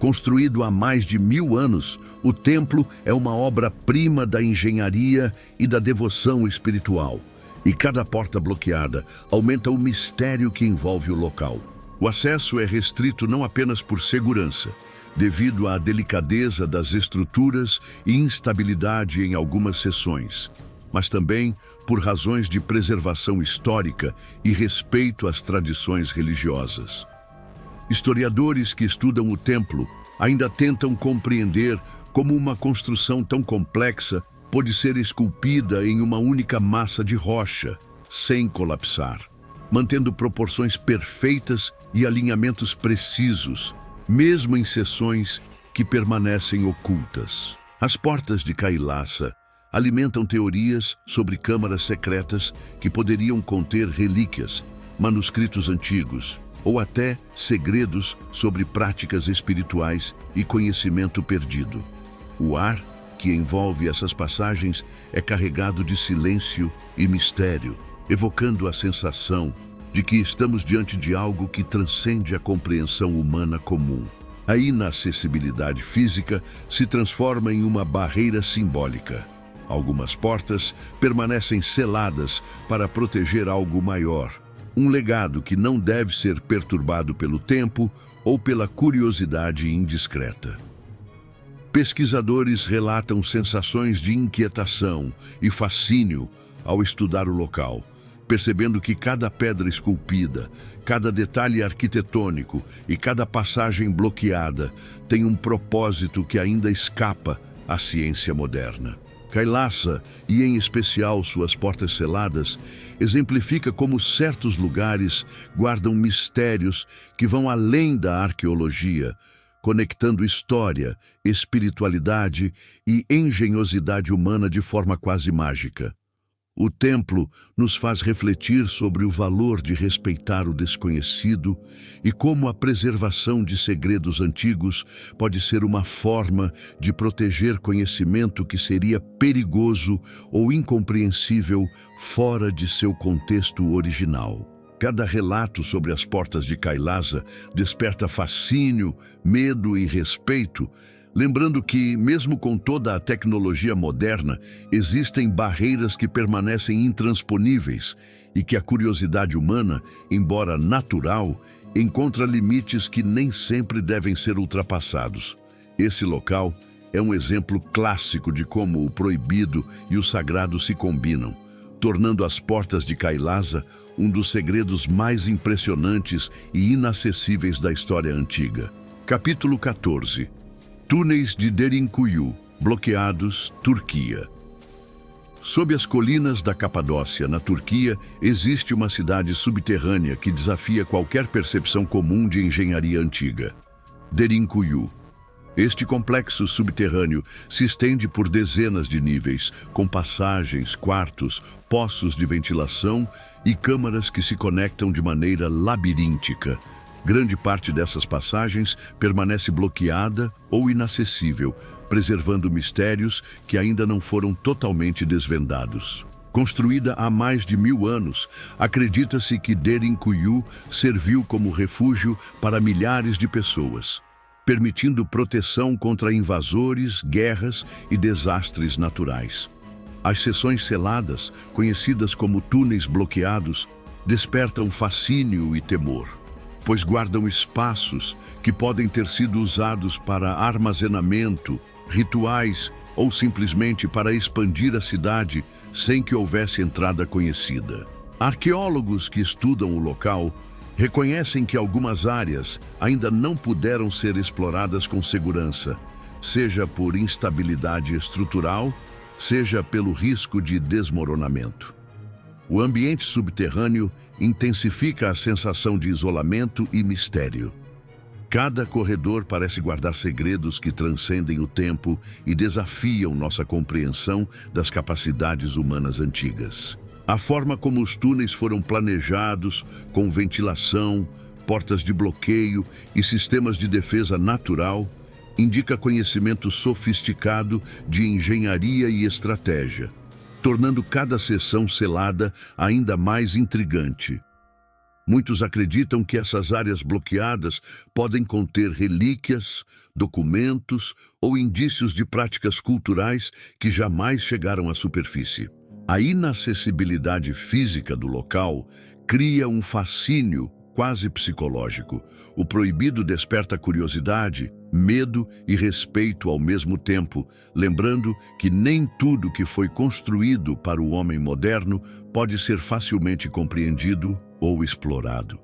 Construído há mais de 1000 anos, o templo é uma obra-prima da engenharia e da devoção espiritual, e cada porta bloqueada aumenta o mistério que envolve o local. O acesso é restrito não apenas por segurança, devido à delicadeza das estruturas e instabilidade em algumas seções, mas também por razões de preservação histórica e respeito às tradições religiosas. Historiadores que estudam o templo ainda tentam compreender como uma construção tão complexa pode ser esculpida em uma única massa de rocha, sem colapsar, mantendo proporções perfeitas e alinhamentos precisos, mesmo em seções que permanecem ocultas. As portas de Kailasa alimentam teorias sobre câmaras secretas que poderiam conter relíquias, manuscritos antigos, ou até segredos sobre práticas espirituais e conhecimento perdido. O ar que envolve essas passagens é carregado de silêncio e mistério, evocando a sensação de que estamos diante de algo que transcende a compreensão humana comum. A inacessibilidade física se transforma em uma barreira simbólica. Algumas portas permanecem seladas para proteger algo maior, um legado que não deve ser perturbado pelo tempo ou pela curiosidade indiscreta. Pesquisadores relatam sensações de inquietação e fascínio ao estudar o local, percebendo que cada pedra esculpida, cada detalhe arquitetônico e cada passagem bloqueada tem um propósito que ainda escapa à ciência moderna. Kailasa, e em especial suas portas seladas, exemplifica como certos lugares guardam mistérios que vão além da arqueologia, conectando história, espiritualidade e engenhosidade humana de forma quase mágica. O templo nos faz refletir sobre o valor de respeitar o desconhecido e como a preservação de segredos antigos pode ser uma forma de proteger conhecimento que seria perigoso ou incompreensível fora de seu contexto original. Cada relato sobre as portas de Kailasa desperta fascínio, medo e respeito, lembrando que, mesmo com toda a tecnologia moderna, existem barreiras que permanecem intransponíveis e que a curiosidade humana, embora natural, encontra limites que nem sempre devem ser ultrapassados. Esse local é um exemplo clássico de como o proibido e o sagrado se combinam, tornando as portas de Kailasa um dos segredos mais impressionantes e inacessíveis da história antiga. Capítulo 14. Túneis de Derinkuyu, bloqueados, Turquia. Sob as colinas da Capadócia, na Turquia, existe uma cidade subterrânea que desafia qualquer percepção comum de engenharia antiga. Derinkuyu. Este complexo subterrâneo se estende por dezenas de níveis, com passagens, quartos, poços de ventilação e câmaras que se conectam de maneira labiríntica. Grande parte dessas passagens permanece bloqueada ou inacessível, preservando mistérios que ainda não foram totalmente desvendados. Construída há mais de 1000 anos, acredita-se que Derinkuyu serviu como refúgio para milhares de pessoas, permitindo proteção contra invasores, guerras e desastres naturais. As seções seladas, conhecidas como túneis bloqueados, despertam fascínio e temor, pois guardam espaços que podem ter sido usados para armazenamento, rituais ou simplesmente para expandir a cidade sem que houvesse entrada conhecida. Arqueólogos que estudam o local reconhecem que algumas áreas ainda não puderam ser exploradas com segurança, seja por instabilidade estrutural, seja pelo risco de desmoronamento. O ambiente subterrâneo intensifica a sensação de isolamento e mistério. Cada corredor parece guardar segredos que transcendem o tempo e desafiam nossa compreensão das capacidades humanas antigas. A forma como os túneis foram planejados, com ventilação, portas de bloqueio e sistemas de defesa natural, indica conhecimento sofisticado de engenharia e estratégia, tornando cada seção selada ainda mais intrigante. Muitos acreditam que essas áreas bloqueadas podem conter relíquias, documentos ou indícios de práticas culturais que jamais chegaram à superfície. A inacessibilidade física do local cria um fascínio quase psicológico. O proibido desperta curiosidade, medo e respeito ao mesmo tempo, lembrando que nem tudo que foi construído para o homem moderno pode ser facilmente compreendido ou explorado.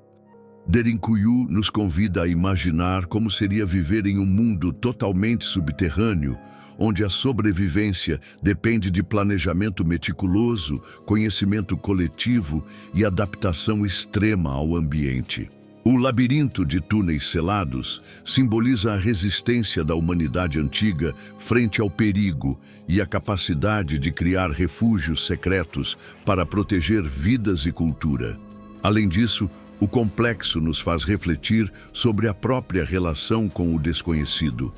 Derinkuyu nos convida a imaginar como seria viver em um mundo totalmente subterrâneo, onde a sobrevivência depende de planejamento meticuloso, conhecimento coletivo e adaptação extrema ao ambiente. O labirinto de túneis selados simboliza a resistência da humanidade antiga frente ao perigo e a capacidade de criar refúgios secretos para proteger vidas e cultura. Além disso, o complexo nos faz refletir sobre a própria relação com o desconhecido.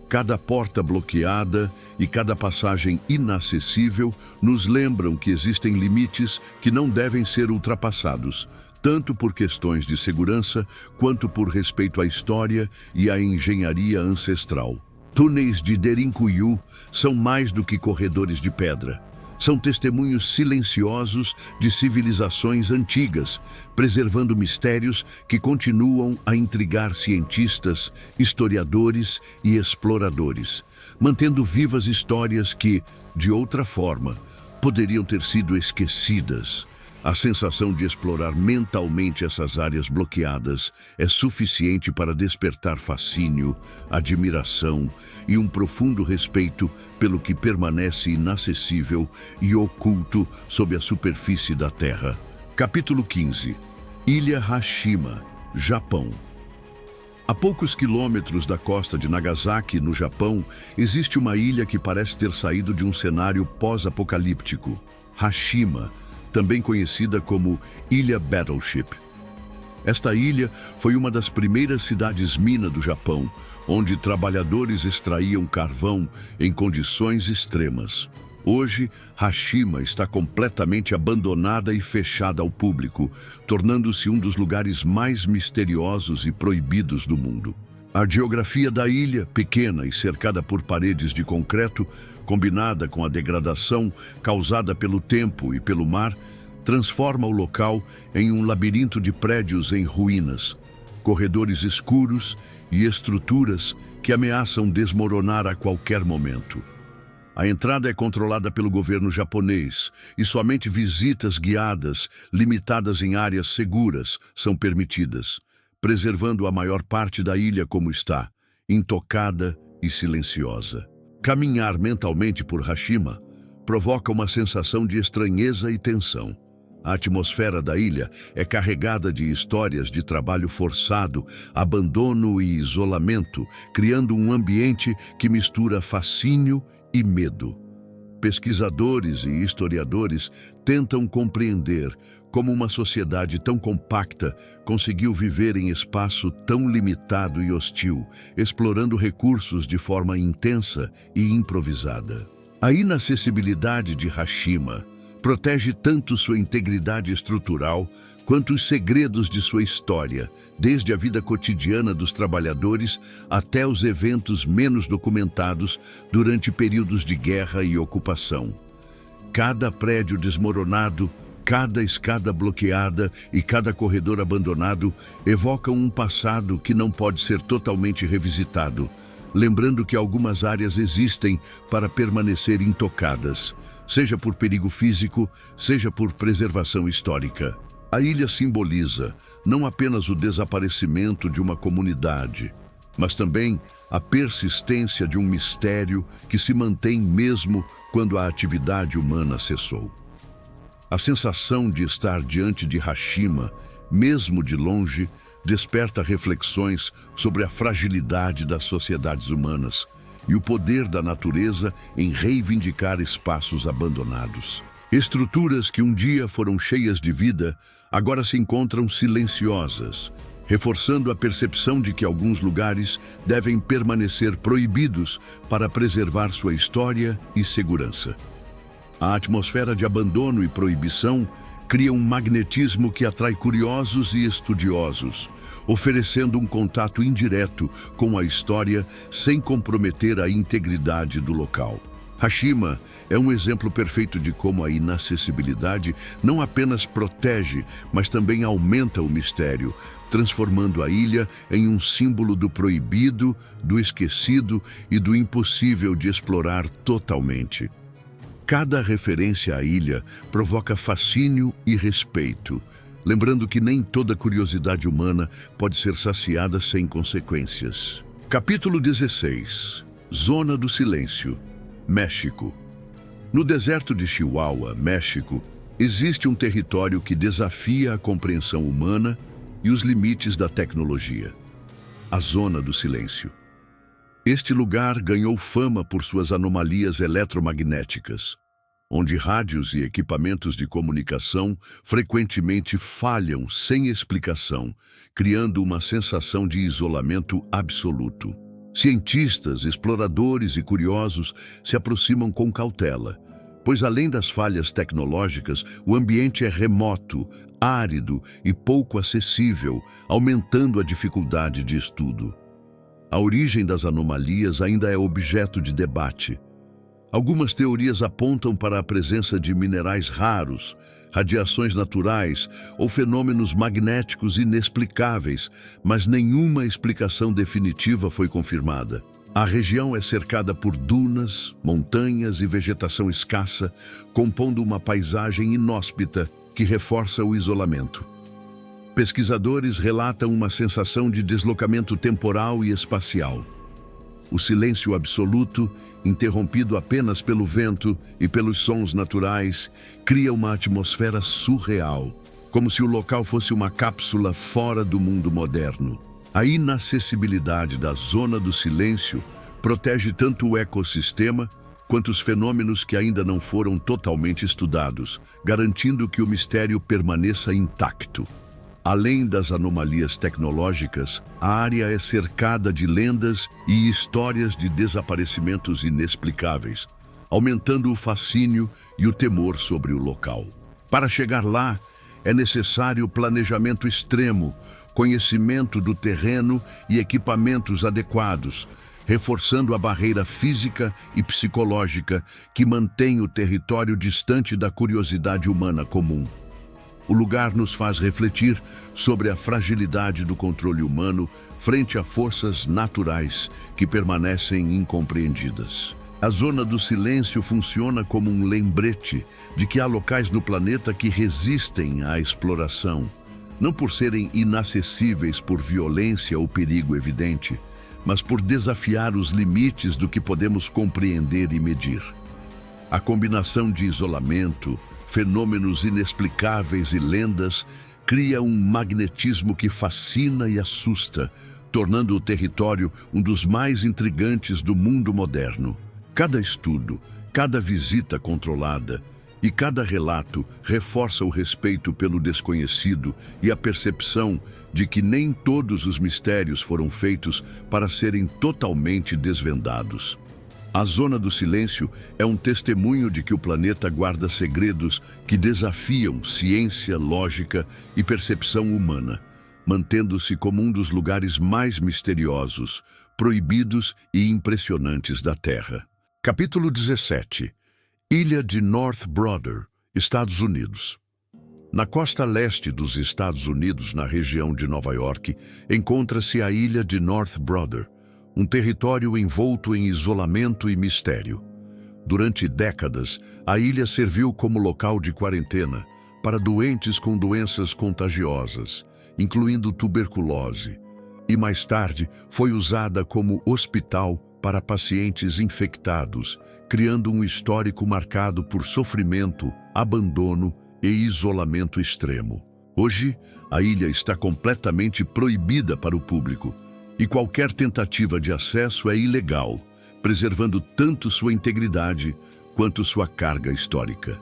Cada porta bloqueada e cada passagem inacessível nos lembram que existem limites que não devem ser ultrapassados, tanto por questões de segurança quanto por respeito à história e à engenharia ancestral. Túneis de Derinkuyu são mais do que corredores de pedra. São testemunhos silenciosos de civilizações antigas, preservando mistérios que continuam a intrigar cientistas, historiadores e exploradores, mantendo vivas histórias que, de outra forma, poderiam ter sido esquecidas. A sensação de explorar mentalmente essas áreas bloqueadas é suficiente para despertar fascínio, admiração e um profundo respeito pelo que permanece inacessível e oculto sob a superfície da Terra. Capítulo 15. Ilha Hashima, Japão. A poucos quilômetros da costa de Nagasaki, no Japão, existe uma ilha que parece ter saído de um cenário pós-apocalíptico. Hashima, também conhecida como Ilha Battleship. Esta ilha foi uma das primeiras cidades-mina do Japão, onde trabalhadores extraíam carvão em condições extremas. Hoje, Hashima está completamente abandonada e fechada ao público, tornando-se um dos lugares mais misteriosos e proibidos do mundo. A geografia da ilha, pequena e cercada por paredes de concreto, combinada com a degradação causada pelo tempo e pelo mar, transforma o local em um labirinto de prédios em ruínas, corredores escuros e estruturas que ameaçam desmoronar a qualquer momento. A entrada é controlada pelo governo japonês e somente visitas guiadas, limitadas em áreas seguras, são permitidas, preservando a maior parte da ilha como está, intocada e silenciosa. Caminhar mentalmente por Hashima provoca uma sensação de estranheza e tensão. A atmosfera da ilha é carregada de histórias de trabalho forçado, abandono e isolamento, criando um ambiente que mistura fascínio e medo. Pesquisadores e historiadores tentam compreender como uma sociedade tão compacta conseguiu viver em espaço tão limitado e hostil, explorando recursos de forma intensa e improvisada. A inacessibilidade de Hashima protege tanto sua integridade estrutural quanto os segredos de sua história, desde a vida cotidiana dos trabalhadores até os eventos menos documentados durante períodos de guerra e ocupação. Cada prédio desmoronado, cada escada bloqueada e cada corredor abandonado evocam um passado que não pode ser totalmente revisitado, lembrando que algumas áreas existem para permanecer intocadas, seja por perigo físico, seja por preservação histórica. A ilha simboliza não apenas o desaparecimento de uma comunidade, mas também a persistência de um mistério que se mantém mesmo quando a atividade humana cessou. A sensação de estar diante de Hashima, mesmo de longe, desperta reflexões sobre a fragilidade das sociedades humanas e o poder da natureza em reivindicar espaços abandonados. Estruturas que um dia foram cheias de vida, agora se encontram silenciosas, reforçando a percepção de que alguns lugares devem permanecer proibidos para preservar sua história e segurança. A atmosfera de abandono e proibição cria um magnetismo que atrai curiosos e estudiosos, oferecendo um contato indireto com a história sem comprometer a integridade do local. Hashima é um exemplo perfeito de como a inacessibilidade não apenas protege, mas também aumenta o mistério, transformando a ilha em um símbolo do proibido, do esquecido e do impossível de explorar totalmente. Cada referência à ilha provoca fascínio e respeito, lembrando que nem toda curiosidade humana pode ser saciada sem consequências. Capítulo 16. Zona do Silêncio, México. No deserto de Chihuahua, México, existe um território que desafia a compreensão humana e os limites da tecnologia. A Zona do Silêncio. Este lugar ganhou fama por suas anomalias eletromagnéticas, onde rádios e equipamentos de comunicação frequentemente falham sem explicação, criando uma sensação de isolamento absoluto. Cientistas, exploradores e curiosos se aproximam com cautela, pois além das falhas tecnológicas, o ambiente é remoto, árido e pouco acessível, aumentando a dificuldade de estudo. A origem das anomalias ainda é objeto de debate. Algumas teorias apontam para a presença de minerais raros, radiações naturais ou fenômenos magnéticos inexplicáveis, mas nenhuma explicação definitiva foi confirmada. A região é cercada por dunas, montanhas e vegetação escassa, compondo uma paisagem inóspita que reforça o isolamento. Pesquisadores relatam uma sensação de deslocamento temporal e espacial. O silêncio absoluto, interrompido apenas pelo vento e pelos sons naturais, cria uma atmosfera surreal, como se o local fosse uma cápsula fora do mundo moderno. A inacessibilidade da zona do silêncio protege tanto o ecossistema quanto os fenômenos que ainda não foram totalmente estudados, garantindo que o mistério permaneça intacto. Além das anomalias tecnológicas, a área é cercada de lendas e histórias de desaparecimentos inexplicáveis, aumentando o fascínio e o temor sobre o local. Para chegar lá, é necessário planejamento extremo, conhecimento do terreno e equipamentos adequados, reforçando a barreira física e psicológica que mantém o território distante da curiosidade humana comum. O lugar nos faz refletir sobre a fragilidade do controle humano frente a forças naturais que permanecem incompreendidas. A zona do silêncio funciona como um lembrete de que há locais no planeta que resistem à exploração, não por serem inacessíveis por violência ou perigo evidente, mas por desafiar os limites do que podemos compreender e medir. A combinação de isolamento, fenômenos inexplicáveis e lendas cria um magnetismo que fascina e assusta, tornando o território um dos mais intrigantes do mundo moderno. Cada estudo, cada visita controlada e cada relato reforça o respeito pelo desconhecido e a percepção de que nem todos os mistérios foram feitos para serem totalmente desvendados. A zona do silêncio é um testemunho de que o planeta guarda segredos que desafiam ciência, lógica e percepção humana, mantendo-se como um dos lugares mais misteriosos, proibidos e impressionantes da Terra. Capítulo 17. Ilha de North Brother, Estados Unidos. Na costa leste dos Estados Unidos, na região de Nova York, encontra-se a Ilha de North Brother, um território envolto em isolamento e mistério. Durante décadas, a ilha serviu como local de quarentena para doentes com doenças contagiosas, incluindo tuberculose, e mais tarde foi usada como hospital para pacientes infectados, criando um histórico marcado por sofrimento, abandono e isolamento extremo. Hoje, a ilha está completamente proibida para o público, e qualquer tentativa de acesso é ilegal, preservando tanto sua integridade quanto sua carga histórica.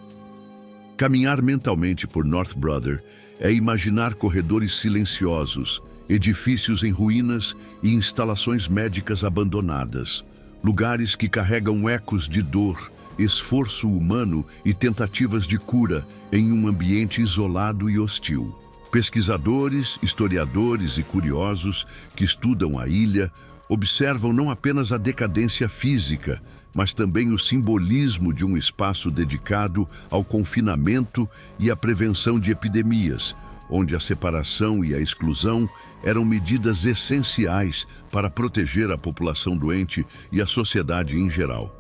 Caminhar mentalmente por North Brother é imaginar corredores silenciosos, edifícios em ruínas e instalações médicas abandonadas, lugares que carregam ecos de dor, esforço humano e tentativas de cura em um ambiente isolado e hostil. Pesquisadores, historiadores e curiosos que estudam a ilha observam não apenas a decadência física, mas também o simbolismo de um espaço dedicado ao confinamento e à prevenção de epidemias, onde a separação e a exclusão eram medidas essenciais para proteger a população doente e a sociedade em geral.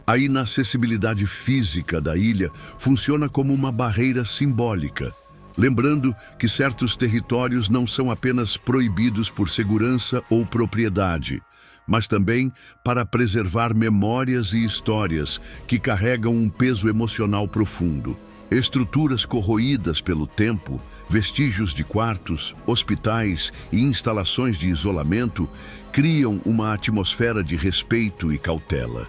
A inacessibilidade física da ilha funciona como uma barreira simbólica, lembrando que certos territórios não são apenas proibidos por segurança ou propriedade, mas também para preservar memórias e histórias que carregam um peso emocional profundo. Estruturas corroídas pelo tempo, vestígios de quartos, hospitais e instalações de isolamento criam uma atmosfera de respeito e cautela,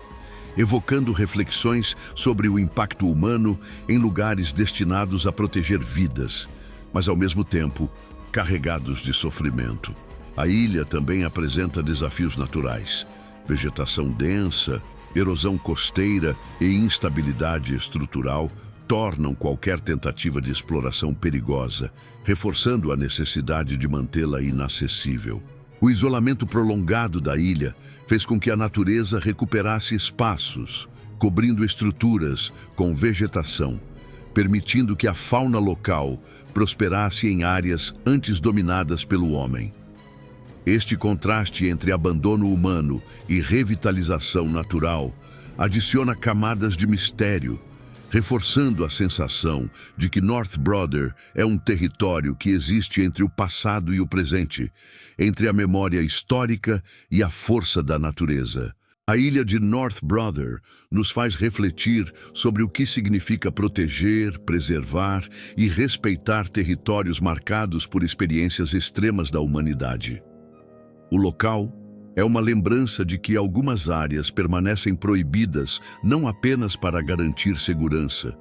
evocando reflexões sobre o impacto humano em lugares destinados a proteger vidas, mas ao mesmo tempo carregados de sofrimento. A ilha também apresenta desafios naturais: vegetação densa, erosão costeira e instabilidade estrutural tornam qualquer tentativa de exploração perigosa, reforçando a necessidade de mantê-la inacessível. O isolamento prolongado da ilha fez com que a natureza recuperasse espaços, cobrindo estruturas com vegetação, permitindo que a fauna local prosperasse em áreas antes dominadas pelo homem. Este contraste entre abandono humano e revitalização natural adiciona camadas de mistério, reforçando a sensação de que North Brother é um território que existe entre o passado e o presente, entre a memória histórica e a força da natureza. A ilha de North Brother nos faz refletir sobre o que significa proteger, preservar e respeitar territórios marcados por experiências extremas da humanidade. O local é uma lembrança de que algumas áreas permanecem proibidas não apenas para garantir segurança,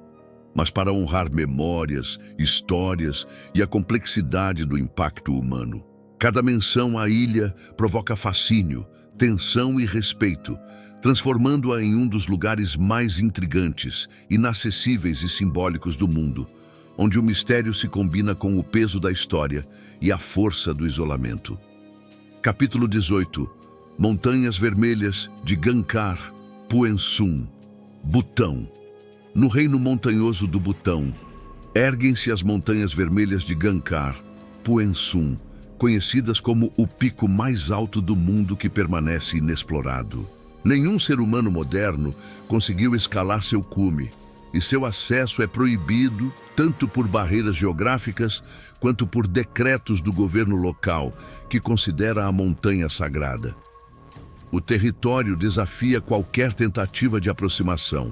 mas para honrar memórias, histórias e a complexidade do impacto humano. Cada menção à ilha provoca fascínio, tensão e respeito, transformando-a em um dos lugares mais intrigantes, inacessíveis e simbólicos do mundo, onde o mistério se combina com o peso da história e a força do isolamento. Capítulo 18. Montanhas Vermelhas de Gangkhar Puensum, Butão. No reino montanhoso do Butão, erguem-se as Montanhas Vermelhas de Gangkhar Puensum, conhecidas como o pico mais alto do mundo que permanece inexplorado. Nenhum ser humano moderno conseguiu escalar seu cume, e seu acesso é proibido tanto por barreiras geográficas quanto por decretos do governo local, que considera a montanha sagrada. O território desafia qualquer tentativa de aproximação.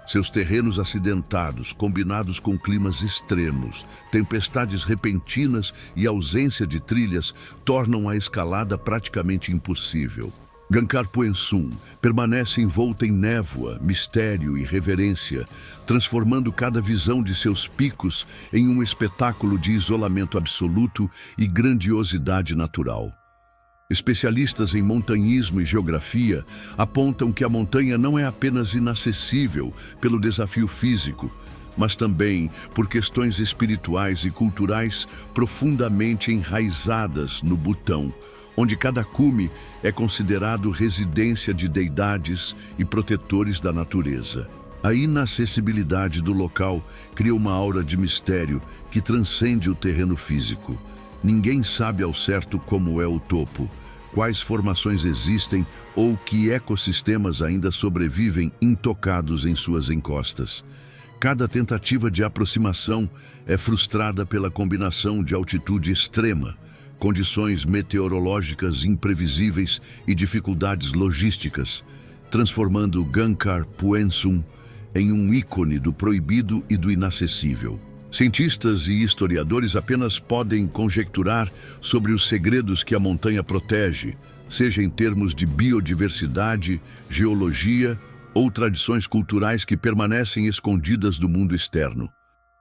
Seus terrenos acidentados, combinados com climas extremos, tempestades repentinas e ausência de trilhas, tornam a escalada praticamente impossível. Gangkhar Puensum permanece envolta em névoa, mistério e reverência, transformando cada visão de seus picos em um espetáculo de isolamento absoluto e grandiosidade natural. Especialistas em montanhismo e geografia apontam que a montanha não é apenas inacessível pelo desafio físico, mas também por questões espirituais e culturais profundamente enraizadas no Butão, onde cada cume é considerado residência de deidades e protetores da natureza. A inacessibilidade do local cria uma aura de mistério que transcende o terreno físico. Ninguém sabe ao certo como é o topo, quais formações existem ou que ecossistemas ainda sobrevivem intocados em suas encostas. Cada tentativa de aproximação é frustrada pela combinação de altitude extrema, condições meteorológicas imprevisíveis e dificuldades logísticas, transformando Gangkhar Puensum em um ícone do proibido e do inacessível. Cientistas e historiadores apenas podem conjecturar sobre os segredos que a montanha protege, seja em termos de biodiversidade, geologia ou tradições culturais que permanecem escondidas do mundo externo.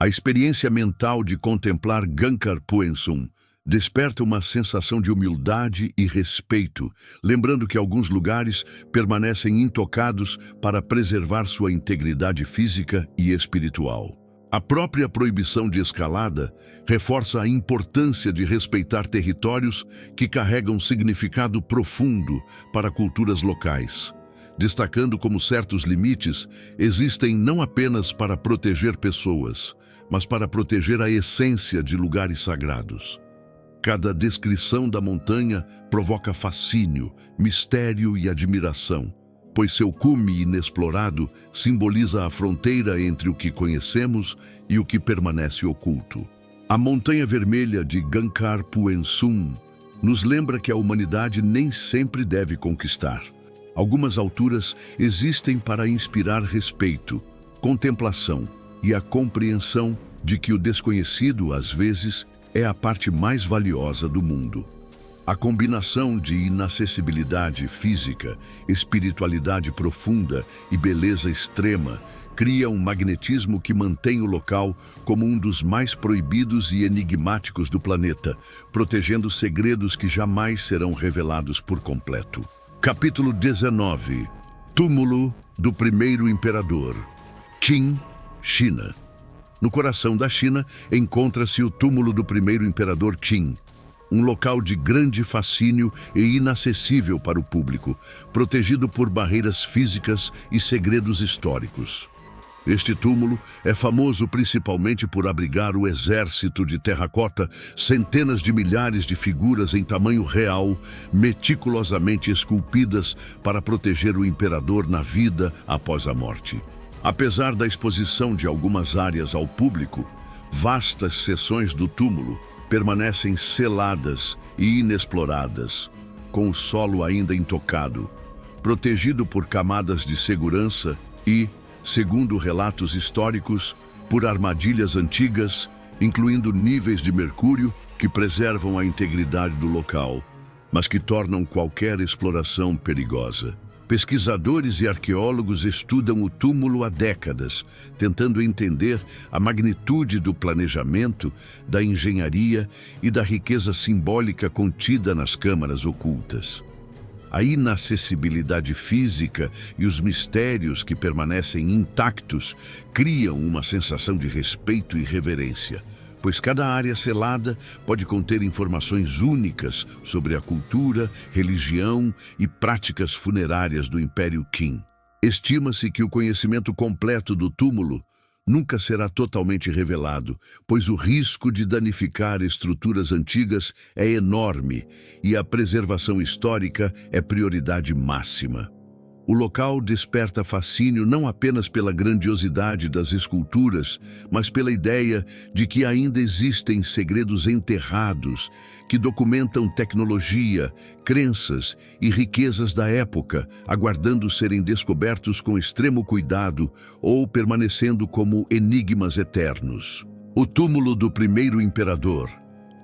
A experiência mental de contemplar Gangkhar Puensum desperta uma sensação de humildade e respeito, lembrando que alguns lugares permanecem intocados para preservar sua integridade física e espiritual. A própria proibição de escalada reforça a importância de respeitar territórios que carregam significado profundo para culturas locais, destacando como certos limites existem não apenas para proteger pessoas, mas para proteger a essência de lugares sagrados. Cada descrição da montanha provoca fascínio, mistério e admiração, pois seu cume inexplorado simboliza a fronteira entre o que conhecemos e o que permanece oculto. A Montanha Vermelha de Gangkhar Puensum nos lembra que a humanidade nem sempre deve conquistar. Algumas alturas existem para inspirar respeito, contemplação e a compreensão de que o desconhecido, às vezes, é a parte mais valiosa do mundo. A combinação de inacessibilidade física, espiritualidade profunda e beleza extrema cria um magnetismo que mantém o local como um dos mais proibidos e enigmáticos do planeta, protegendo segredos que jamais serão revelados por completo. Capítulo 19. Túmulo do primeiro imperador. Qin, China. No coração da China encontra-se o túmulo do primeiro imperador Qin, um local de grande fascínio e inacessível para o público, protegido por barreiras físicas e segredos históricos. Este túmulo é famoso principalmente por abrigar o exército de terracota, centenas de milhares de figuras em tamanho real, meticulosamente esculpidas para proteger o imperador na vida após a morte. Apesar da exposição de algumas áreas ao público, vastas seções do túmulo permanecem seladas e inexploradas, com o solo ainda intocado, protegido por camadas de segurança e, segundo relatos históricos, por armadilhas antigas, incluindo níveis de mercúrio que preservam a integridade do local, mas que tornam qualquer exploração perigosa. Pesquisadores e arqueólogos estudam o túmulo há décadas, tentando entender a magnitude do planejamento, da engenharia e da riqueza simbólica contida nas câmaras ocultas. A inacessibilidade física e os mistérios que permanecem intactos criam uma sensação de respeito e reverência, pois cada área selada pode conter informações únicas sobre a cultura, religião e práticas funerárias do Império Qin. Estima-se que o conhecimento completo do túmulo nunca será totalmente revelado, pois o risco de danificar estruturas antigas é enorme e a preservação histórica é prioridade máxima. O local desperta fascínio não apenas pela grandiosidade das esculturas, mas pela ideia de que ainda existem segredos enterrados que documentam tecnologia, crenças e riquezas da época, aguardando serem descobertos com extremo cuidado ou permanecendo como enigmas eternos. O túmulo do primeiro imperador,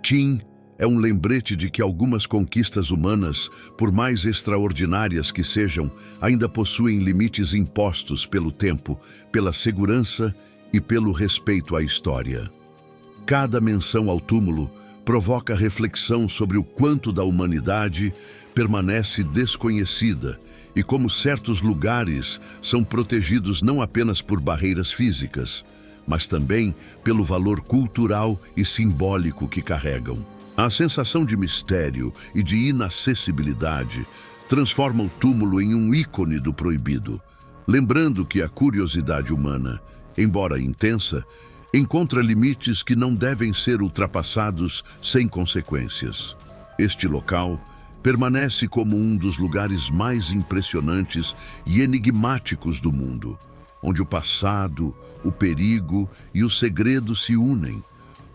Qin, é um lembrete de que algumas conquistas humanas, por mais extraordinárias que sejam, ainda possuem limites impostos pelo tempo, pela segurança e pelo respeito à história. Cada menção ao túmulo provoca reflexão sobre o quanto da humanidade permanece desconhecida e como certos lugares são protegidos não apenas por barreiras físicas, mas também pelo valor cultural e simbólico que carregam. A sensação de mistério e de inacessibilidade transforma o túmulo em um ícone do proibido, lembrando que a curiosidade humana, embora intensa, encontra limites que não devem ser ultrapassados sem consequências. Este local permanece como um dos lugares mais impressionantes e enigmáticos do mundo, onde o passado, o perigo e o segredo se unem,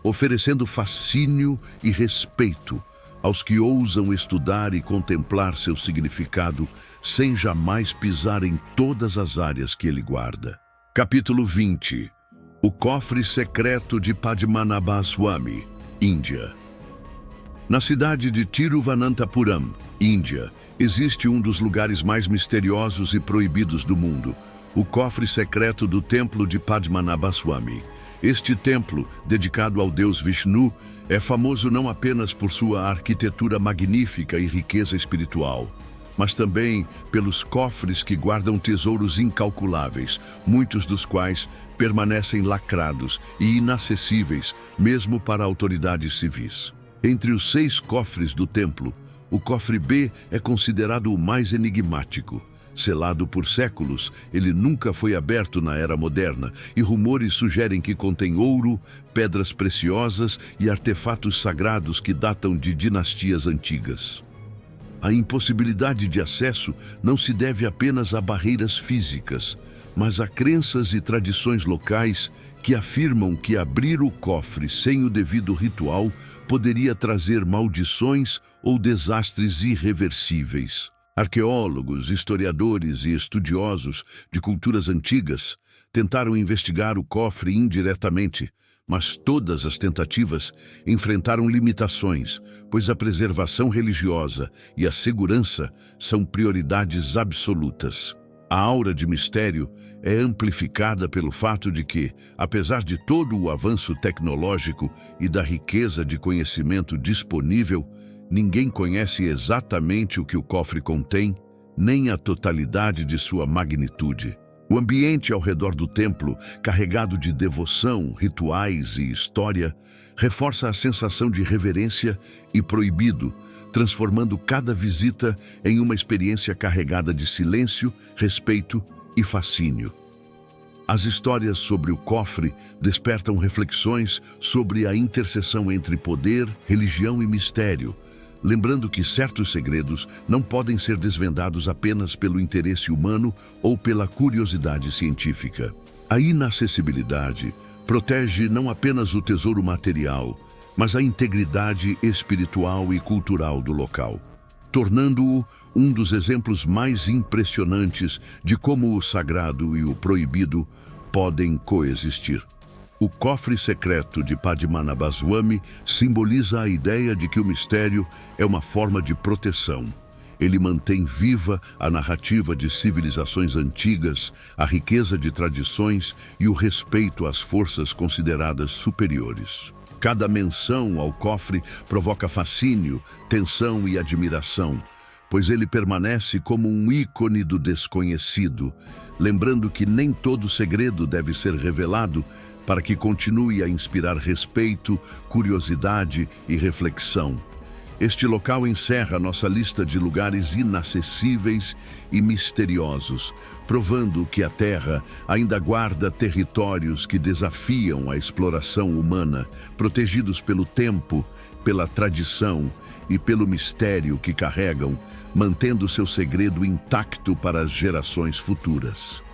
oferecendo fascínio e respeito aos que ousam estudar e contemplar seu significado sem jamais pisar em todas as áreas que ele guarda. Capítulo 20. O cofre secreto de Padmanabhaswamy, Índia. Na cidade de Tiruvananthapuram, Índia, existe um dos lugares mais misteriosos e proibidos do mundo, o cofre secreto do templo de Padmanabhaswamy. Este templo, dedicado ao deus Vishnu, é famoso não apenas por sua arquitetura magnífica e riqueza espiritual, mas também pelos cofres que guardam tesouros incalculáveis, muitos dos quais permanecem lacrados e inacessíveis mesmo para autoridades civis. Entre os 6 cofres do templo, o cofre B é considerado o mais enigmático. Selado por séculos, ele nunca foi aberto na era moderna e rumores sugerem que contém ouro, pedras preciosas e artefatos sagrados que datam de dinastias antigas. A impossibilidade de acesso não se deve apenas a barreiras físicas, mas a crenças e tradições locais que afirmam que abrir o cofre sem o devido ritual poderia trazer maldições ou desastres irreversíveis. Arqueólogos, historiadores e estudiosos de culturas antigas tentaram investigar o cofre indiretamente, mas todas as tentativas enfrentaram limitações, pois a preservação religiosa e a segurança são prioridades absolutas. A aura de mistério é amplificada pelo fato de que, apesar de todo o avanço tecnológico e da riqueza de conhecimento disponível, ninguém conhece exatamente o que o cofre contém, nem a totalidade de sua magnitude. O ambiente ao redor do templo, carregado de devoção, rituais e história, reforça a sensação de reverência e proibido, transformando cada visita em uma experiência carregada de silêncio, respeito e fascínio. As histórias sobre o cofre despertam reflexões sobre a interseção entre poder, religião e mistério, lembrando que certos segredos não podem ser desvendados apenas pelo interesse humano ou pela curiosidade científica. A inacessibilidade protege não apenas o tesouro material, mas a integridade espiritual e cultural do local, tornando-o um dos exemplos mais impressionantes de como o sagrado e o proibido podem coexistir. O cofre secreto de Padmanabhaswamy simboliza a ideia de que o mistério é uma forma de proteção. Ele mantém viva a narrativa de civilizações antigas, a riqueza de tradições e o respeito às forças consideradas superiores. Cada menção ao cofre provoca fascínio, tensão e admiração, pois ele permanece como um ícone do desconhecido, lembrando que nem todo segredo deve ser revelado para que continue a inspirar respeito, curiosidade e reflexão. Este local encerra nossa lista de lugares inacessíveis e misteriosos, provando que a Terra ainda guarda territórios que desafiam a exploração humana, protegidos pelo tempo, pela tradição e pelo mistério que carregam, mantendo seu segredo intacto para as gerações futuras.